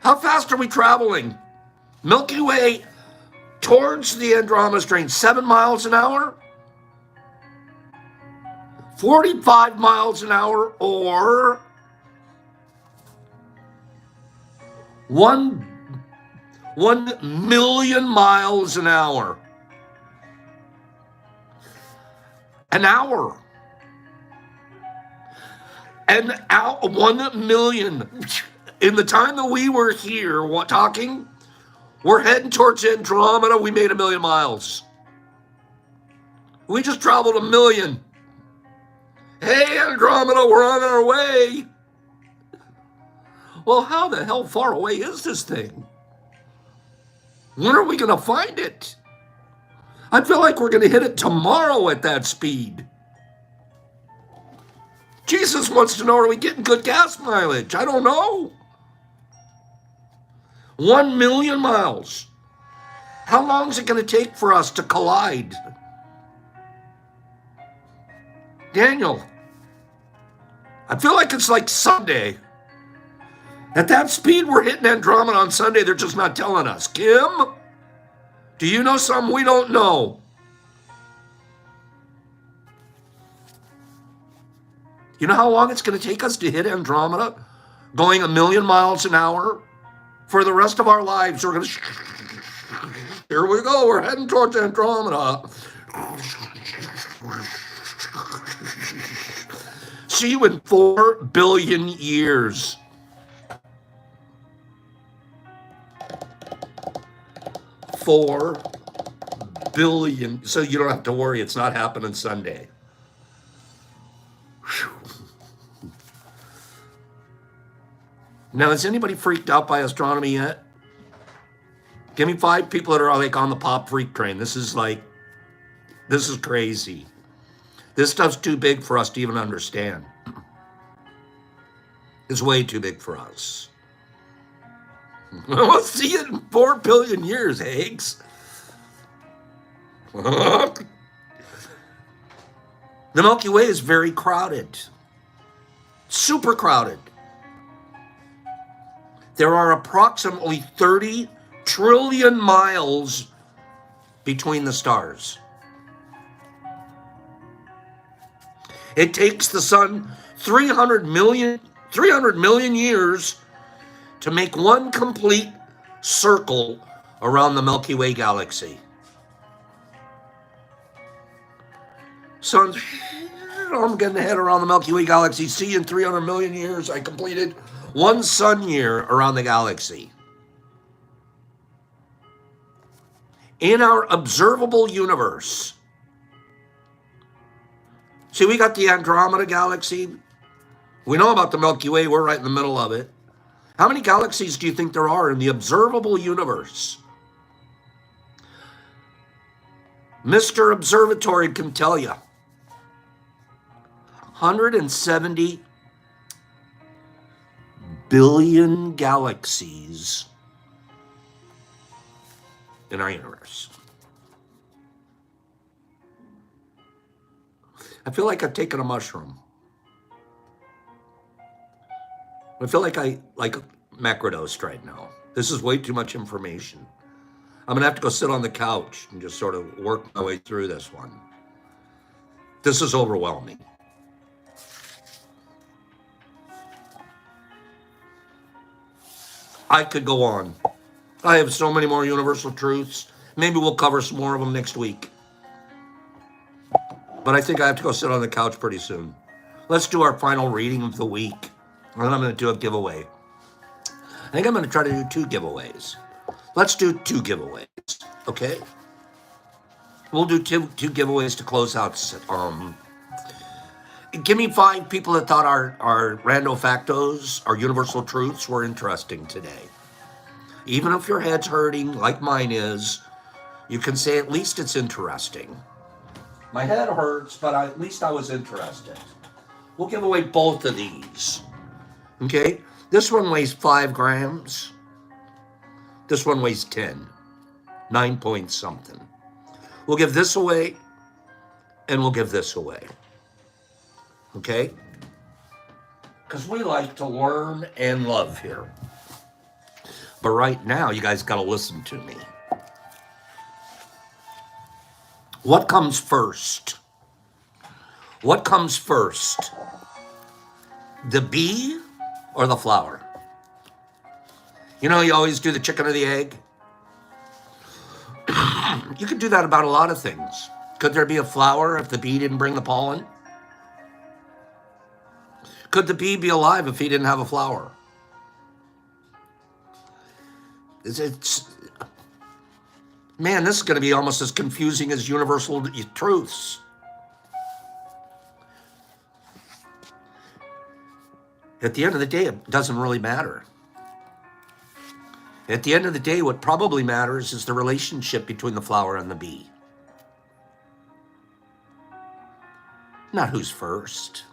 How fast are we traveling? Milky Way towards the Andromeda string, 7 miles an hour, 45 miles an hour, or 1 million miles an hour. An hour. 1 million. In the time that we were here talking, we're heading towards Andromeda. We made 1 million miles. We just traveled 1 million. Hey, Andromeda, we're on our way. Well, how the hell far away is this thing? When are we going to find it? I feel like we're going to hit it tomorrow at that speed. Jesus wants to know, are we getting good gas mileage? I don't know. 1 million miles. How long is it going to take for us to collide? Daniel, I feel like it's like Sunday. At that speed, we're hitting Andromeda on Sunday. They're just not telling us. Kim, do you know something we don't know? You know how long it's going to take us to hit Andromeda? Going 1 million miles an hour? For the rest of our lives, we're going to... Here we go. We're heading towards Andromeda. See you in 4 billion years. 4 billion. So you don't have to worry. It's not happening Sunday. Now, is anybody freaked out by astronomy yet? Give me 5 people that are like on the pop freak train. This is crazy. This stuff's too big for us to even understand. It's way too big for us. We'll see it in 4 billion years, Higgs. The Milky Way is very crowded. Super crowded. There are approximately 30 trillion miles between the stars. It takes the sun 300 million years to make one complete circle around the Milky Way galaxy. Sun's, I'm getting ahead around the Milky Way galaxy. See, in 300 million years, I completed one sun year around the galaxy. In our observable universe, see, we got the Andromeda galaxy. We know about the Milky Way. We're right in the middle of it. How many galaxies do you think there are in the observable universe? Mr. Observatory can tell you. 170 billion galaxies in our universe. I feel like I've taken a mushroom. I feel like I macrodosed right now. This is way too much information. I'm gonna have to go sit on the couch and just sort of work my way through this one. This is overwhelming. I could go on. I have so many more universal truths. Maybe we'll cover some more of them next week. But I think I have to go sit on the couch pretty soon. Let's do our final reading of the week. And then I'm going to do a giveaway. I think I'm going to try to do 2 giveaways. Let's do 2 giveaways, okay? We'll do two giveaways to close out. Give me 5 people that thought our rando factos, our universal truths, were interesting today. Even if your head's hurting, like mine is, you can say at least it's interesting. My head hurts, but at least I was interested. We'll give away both of these. Okay? This one weighs 5 grams. This one weighs 10. 9 point something. We'll give this away, and we'll give this away. Okay? Because we like to learn and love here. But right now, you guys got to listen to me. What comes first? What comes first? The bee or the flower? You know, you always do the chicken or the egg. You could do that about a lot of things. Could there be a flower if the bee didn't bring the pollen? Could the bee be alive if he didn't have a flower? Man, this is going to be almost as confusing as universal truths. At the end of the day, it doesn't really matter. At the end of the day, what probably matters is the relationship between the flower and the bee. Not who's first.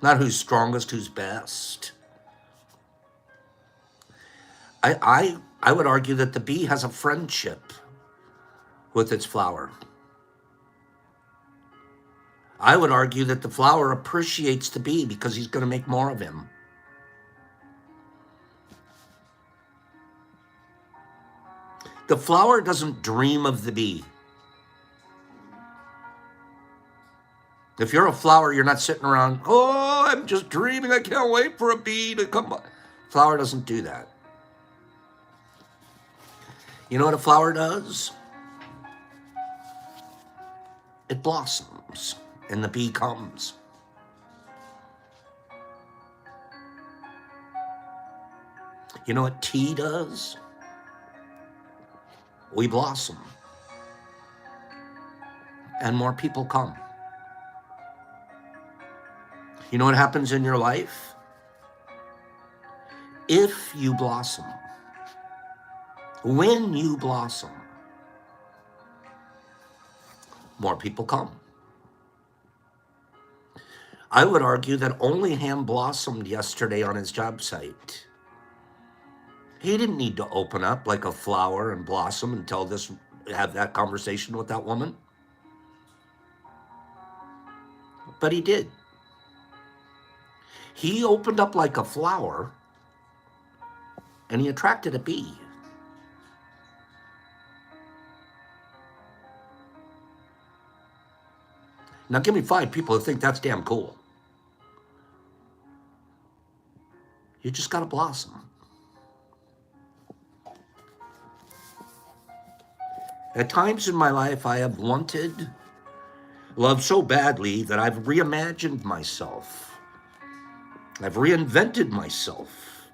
Not who's strongest, who's best. I would argue that the bee has a friendship with its flower. I would argue that the flower appreciates the bee because he's going to make more of him. The flower doesn't dream of the bee. If you're a flower, you're not sitting around, oh, I'm just dreaming, I can't wait for a bee to come by. Flower doesn't do that. You know what a flower does? It blossoms, and the bee comes. You know what tea does? We blossom, and more people come. You know what happens in your life? If you blossom, when you blossom, more people come. I would argue that only Ham blossomed yesterday on his job site. He didn't need to open up like a flower and blossom and have that conversation with that woman. But he did. He opened up like a flower and he attracted a bee. Now give me 5 people who think that's damn cool. You just got to blossom. At times in my life, I have wanted love so badly that I've reimagined myself. I've reinvented myself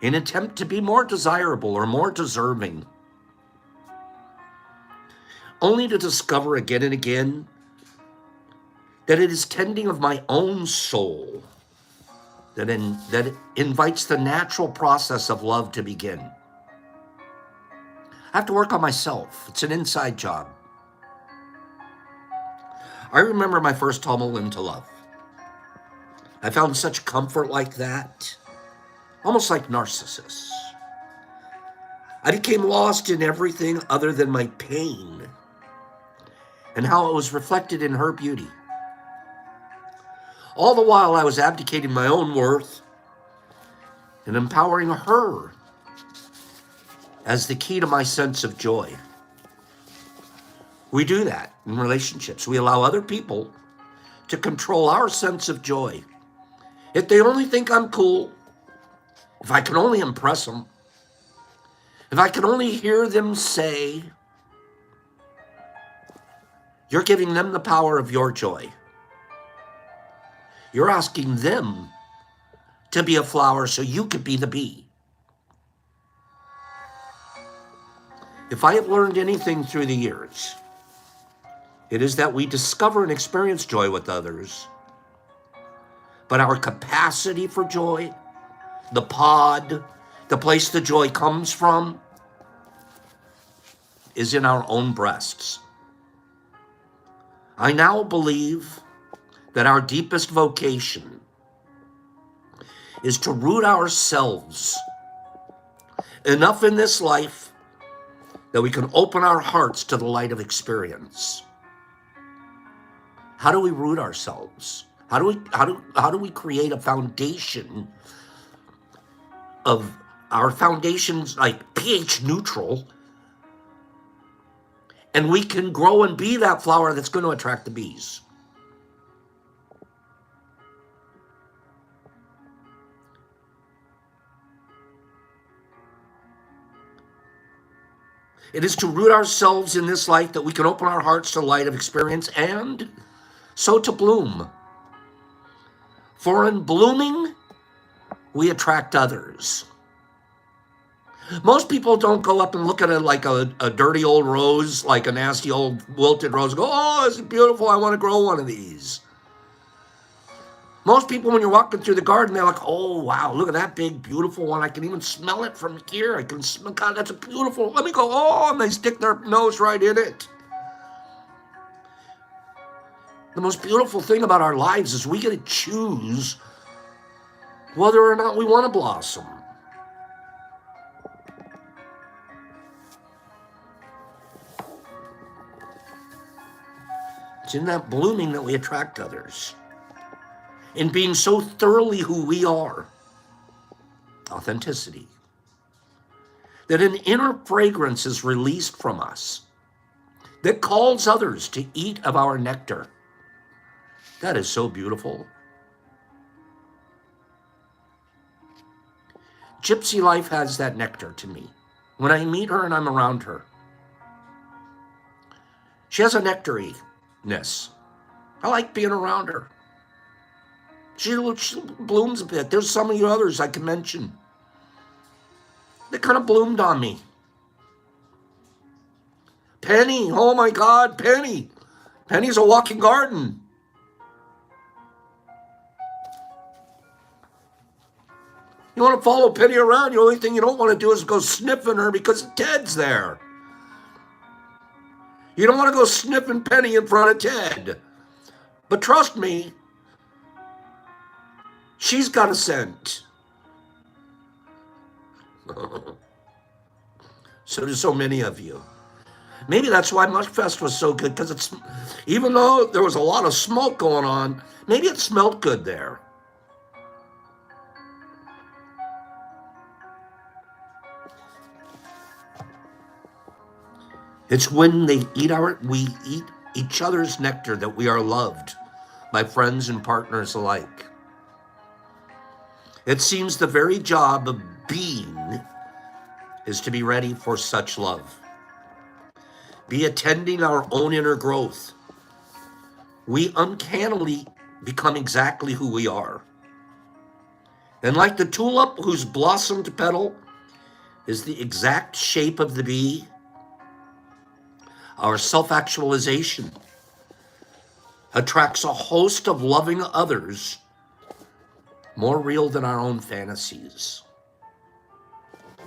in an attempt to be more desirable or more deserving, only to discover again and again that it is tending of my own soul that invites the natural process of love to begin. I have to work on myself. It's an inside job. I remember my first tumble into love. I found such comfort like that, almost like Narcissus. I became lost in everything other than my pain and how it was reflected in her beauty. All the while I was abdicating my own worth and empowering her as the key to my sense of joy. We do that in relationships. We allow other people to control our sense of joy. If they only think I'm cool, if I can only impress them, if I can only hear them say, you're giving them the power of your joy. You're asking them to be a flower so you could be the bee. If I have learned anything through the years, it is that we discover and experience joy with others, but our capacity for joy, the pod, the place the joy comes from, is in our own breasts. I now believe that our deepest vocation is to root ourselves enough in this life that we can open our hearts to the light of experience. How do we root ourselves? How do we create a foundation of our foundations like pH neutral, and we can grow and be that flower that's going to attract the bees? It is to root ourselves in this life that we can open our hearts to the light of experience and so to bloom. For in blooming, we attract others. Most people don't go up and look at it like a dirty old rose, like a nasty old wilted rose, and go, oh, this is beautiful, I want to grow one of these. Most people, when you're walking through the garden, they're like, oh, wow, look at that big, beautiful one. I can even smell it from here. I can smell, God, that's a beautiful, let me go, oh, and they stick their nose right in it. The most beautiful thing about our lives is we get to choose whether or not we want to blossom. It's in that blooming that we attract others. In being so thoroughly who we are, authenticity, that an inner fragrance is released from us that calls others to eat of our nectar. That is so beautiful. Gypsy life has that nectar to me. When I meet her and I'm around her, she has a nectariness. I like being around her. She blooms a bit. There's some of you others I can mention that kind of bloomed on me. Penny, oh my God, Penny. Penny's a walking garden. You want to follow Penny around, the only thing you don't want to do is go sniffing her because Ted's there. You don't want to go sniffing Penny in front of Ted. But trust me, she's got a scent. So do so many of you. Maybe that's why Mushfest was so good, because it's, even though there was a lot of smoke going on, maybe it smelled good there. It's when we eat each other's nectar that we are loved by friends and partners alike. It seems the very job of being is to be ready for such love. Be attending our own inner growth. We uncannily become exactly who we are. And like the tulip whose blossomed petal is the exact shape of the bee, our self-actualization attracts a host of loving others more real than our own fantasies.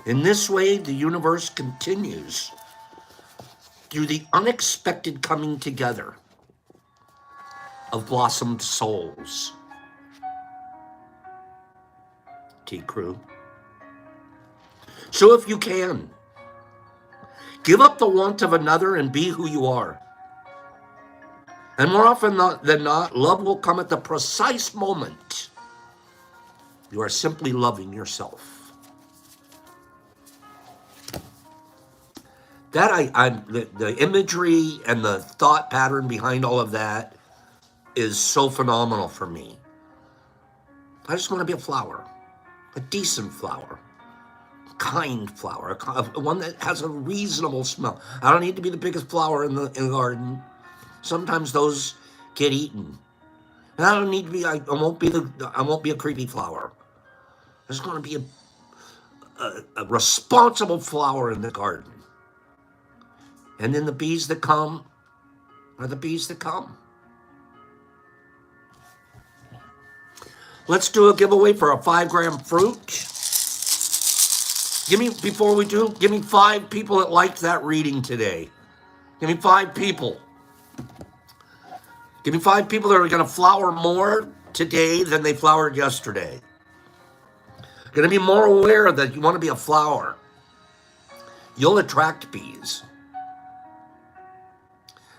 In this way, the universe continues through the unexpected coming together of blossomed souls. T. Crew. So if you can, give up the want of another and be who you are. And more often than not, love will come at the precise moment you are simply loving yourself. That the imagery and the thought pattern behind all of that is so phenomenal for me. I just want to be a flower, a decent flower, a kind flower, one that has a reasonable smell. I don't need to be the biggest flower in the garden. Sometimes those get eaten. And I don't need to be. I won't be a creepy flower. I just want to be a responsible flower in the garden. And then the bees that come are the bees that come. Let's do a giveaway for a 5-gram fruit. Before we do, give me 5 people that liked that reading today. Give me 5 people. Give me 5 people that are going to flower more today than they flowered yesterday. Going to be more aware that you want to be a flower. You'll attract bees.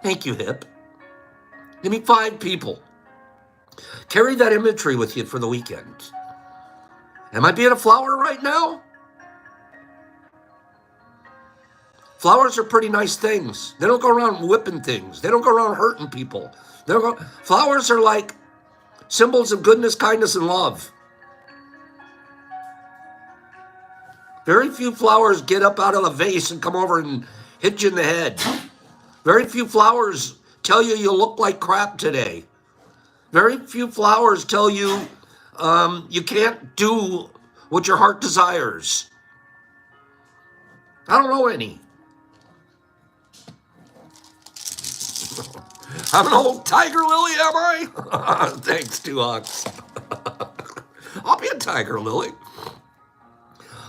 Thank you, Hip. Give me 5 people. Carry that imagery with you for the weekend. Am I being a flower right now? Flowers are pretty nice things. They don't go around whipping things. They don't go around hurting people. Flowers are like symbols of goodness, kindness, and love. Very few flowers get up out of a vase and come over and hit you in the head. Very few flowers tell you you look like crap today. Very few flowers tell you you can't do what your heart desires. I don't know any. I'm an old tiger lily, am I? Thanks, Two Hawks. I'll be a tiger lily.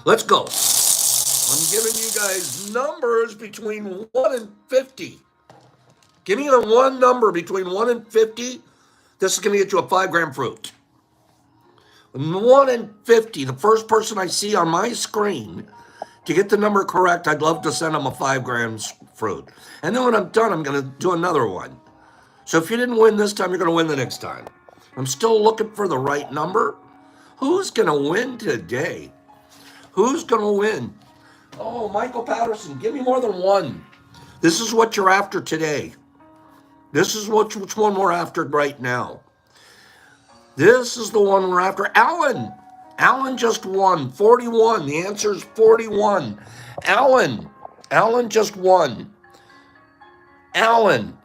Let's go. I'm giving you guys numbers between 1 and 50. Give me the one number between 1 and 50. This is going to get you a 5-gram fruit. 1 and 50, the first person I see on my screen to get the number correct, I'd love to send them a 5 grams fruit. And then when I'm done, I'm going to do another one. So if you didn't win this time, you're going to win the next time. I'm still looking for the right number. Who's going to win today? Who's going to win? Oh, Michael Patterson, give me more than 1. This is what you're after today. This is which one we're after right now. This is the one we're after. Alan. Alan just won. 41. The answer is 41. Alan. Alan just won. Alan.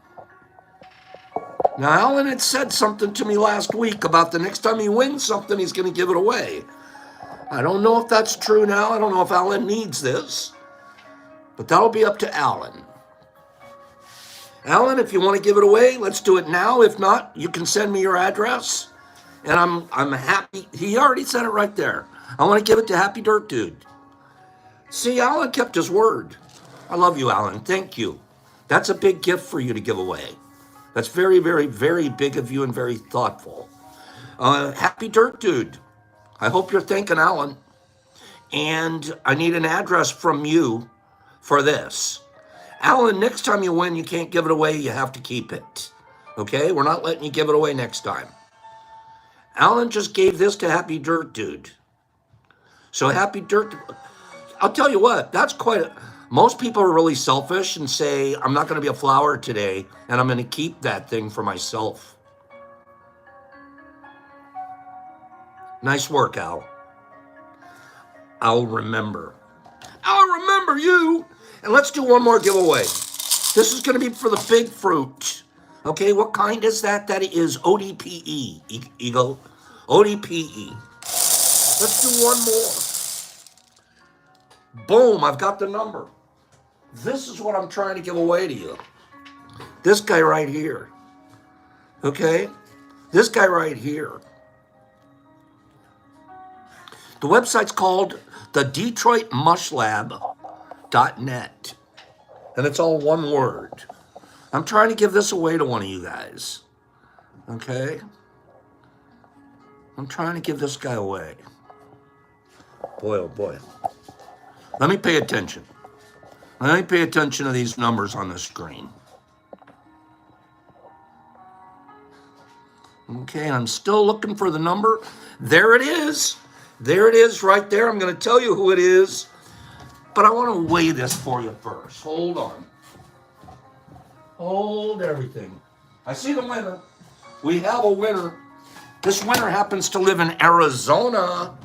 Now, Alan had said something to me last week about the next time he wins something, he's going to give it away. I don't know if that's true now. I don't know if Alan needs this. But that'll be up to Alan. Alan, if you want to give it away, let's do it now. If not, you can send me your address. And I'm happy. He already said it right there. I want to give it to Happy Dirt Dude. See, Alan kept his word. I love you, Alan. Thank you. That's a big gift for you to give away. That's very, very, very big of you and very thoughtful. Happy Dirt Dude. I hope you're thanking Alan. And I need an address from you for this. Alan, next time you win, you can't give it away. You have to keep it. Okay? We're not letting you give it away next time. Alan just gave this to Happy Dirt Dude. So Happy Dirt, I'll tell you what, that's quite Most people are really selfish and say, I'm not going to be a flower today, and I'm going to keep that thing for myself. Nice work, Al. I'll remember. I'll remember you. And let's do one more giveaway. This is going to be for the big fruit. Okay, what kind is that? That is ODPE, Eagle. ODPE. Let's do one more. Boom, I've got the number. This is what I'm trying to give away to you. This guy right here. Okay? This guy right here. The website's called the DetroitMushLab.net. And it's all one word. I'm trying to give this away to one of you guys. Okay? I'm trying to give this guy away. Boy, oh boy. Let me pay attention. Let me pay attention to these numbers on the screen. Okay, I'm still looking for the number. There it is. There it is right there. I'm going to tell you who it is. But I want to weigh this for you first. Hold on. Hold everything. I see the winner. We have a winner. This winner happens to live in Arizona.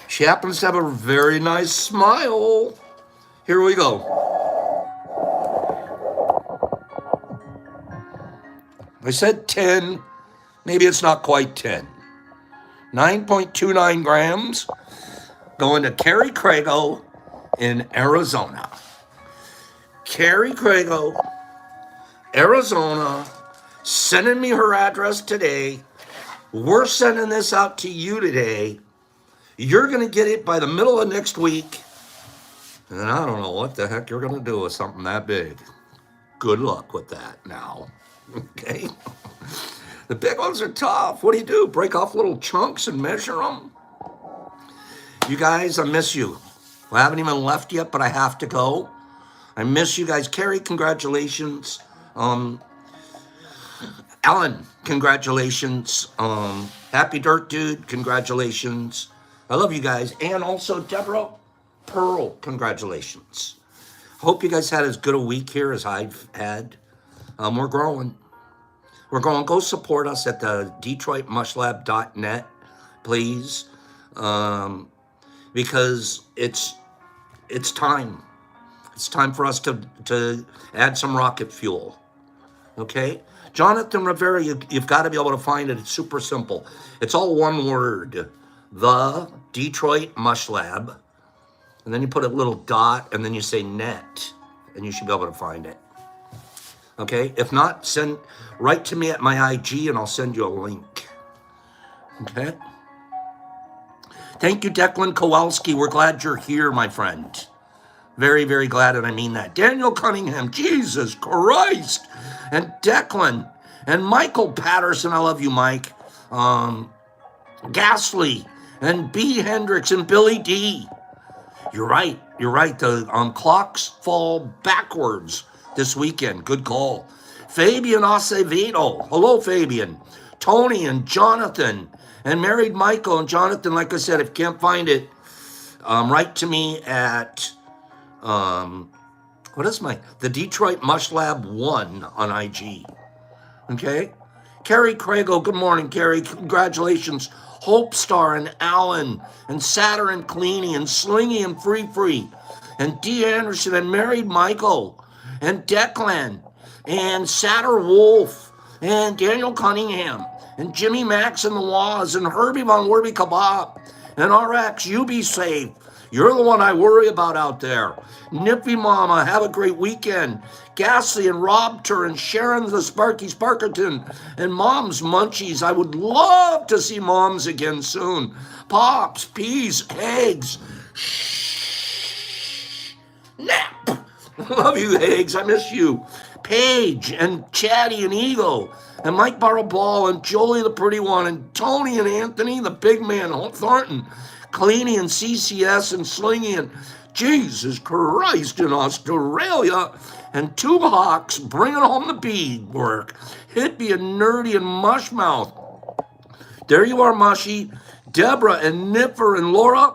She happens to have a very nice smile. Here we go. I said 10. Maybe it's not quite 10. 9.29 grams going to Carrie Crago in Arizona. Carrie Crago, Arizona, sending me her address today. We're sending this out to you today. You're going to get it by the middle of next week. And I don't know what the heck you're going to do with something that big. Good luck with that now. Okay? The big ones are tough. What do? Break off little chunks and measure them? You guys, I miss you. I haven't even left yet, but I have to go. I miss you guys. Carrie, congratulations. Alan, congratulations. Happy Dirt Dude, congratulations. I love you guys. And also Deborah Pearl, congratulations. Hope you guys had as good a week here as I've had. We're growing. We're going to go support us at the DetroitMushLab.net, please, because it's time. It's time for us to add some rocket fuel, okay? Jonathan Rivera, you've got to be able to find it. It's super simple. It's all one word, the Detroit Mush Lab, and then you put a little dot, and then you say net, and you should be able to find it. Okay, if not, write to me at my IG and I'll send you a link. Okay? Thank you, Declan Kowalski. We're glad you're here, my friend. Very, very glad, and I mean that. Daniel Cunningham, Jesus Christ. And Declan. And Michael Patterson, I love you, Mike. Gasly. And B. Hendricks and Billy D. You're right. The clocks fall backwards this weekend. Good call. Fabian Acevedo. Hello, Fabian. Tony and Jonathan. And Married Michael and Jonathan, like I said, if you can't find it, write to me at, the Detroit Mush Lab 1 on IG. Okay? Carrie Crago, good morning, Carrie. Congratulations. Hope Star and Alan and Satter and Cleany and Slingy and Free and D. Anderson and Married Michael and Declan and Satter Wolf and Daniel Cunningham and Jimmy Max and the Waz and Herbie Von Werby Kebab and RX, you be safe. You're the one I worry about out there. Nippy Mama, have a great weekend. Gasly and Rob Tur and Sharon the Sparky Sparkerton and Mom's Munchies. I would love to see Moms again soon. Pops, peas, eggs. Shh. Nap. Love you, Eggs. I miss you. Paige and Chatty and Eagle and Mike Baraball and Jolie the Pretty One and Tony and Anthony the Big Man Thornton, Cleany and CCS and Slingy and Jesus Christ in Australia and Two Hawks bringing home the beadwork. Hippie and Nerdy and Mushmouth. There you are, Mushy. Deborah and Nipper and Laura.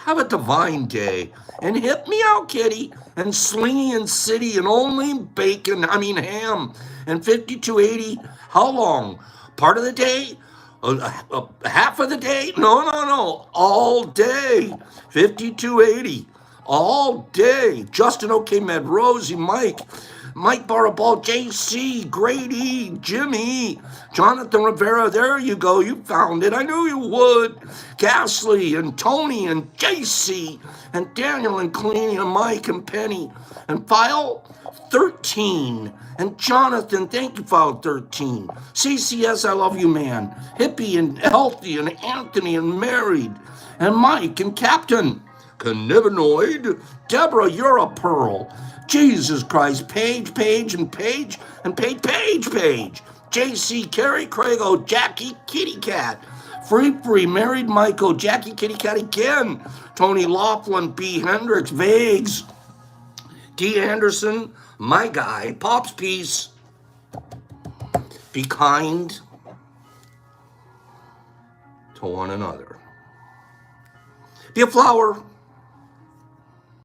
Have a divine day. And hit me out, kitty. And Slingy and City and only bacon, ham. And 5280, how long? Part of the day? Half of the day? No, no, no. All day. 5280. All day. Justin, okay, Med, Rosie, Mike Barabal, JC, Grady, Jimmy, Jonathan Rivera. There you go. You found it. I knew you would. Gasly and Tony and JC and Daniel and Cleany and Mike and Penny and File 13 and Jonathan. Thank you, File 13. CCS, I love you, man. Hippie and healthy and Anthony and married and Mike and Captain. Cannabinoid. Deborah, you're a pearl. Jesus Christ. Page, and Page, and Page. JC, Carrie, Craigo, Jackie, Kitty Cat. Free, Married Michael, Jackie, Kitty Cat again. Tony Laughlin, B. Hendricks, Vagues, D. Anderson, my guy, Pops Peace. Be kind to one another. Be a flower.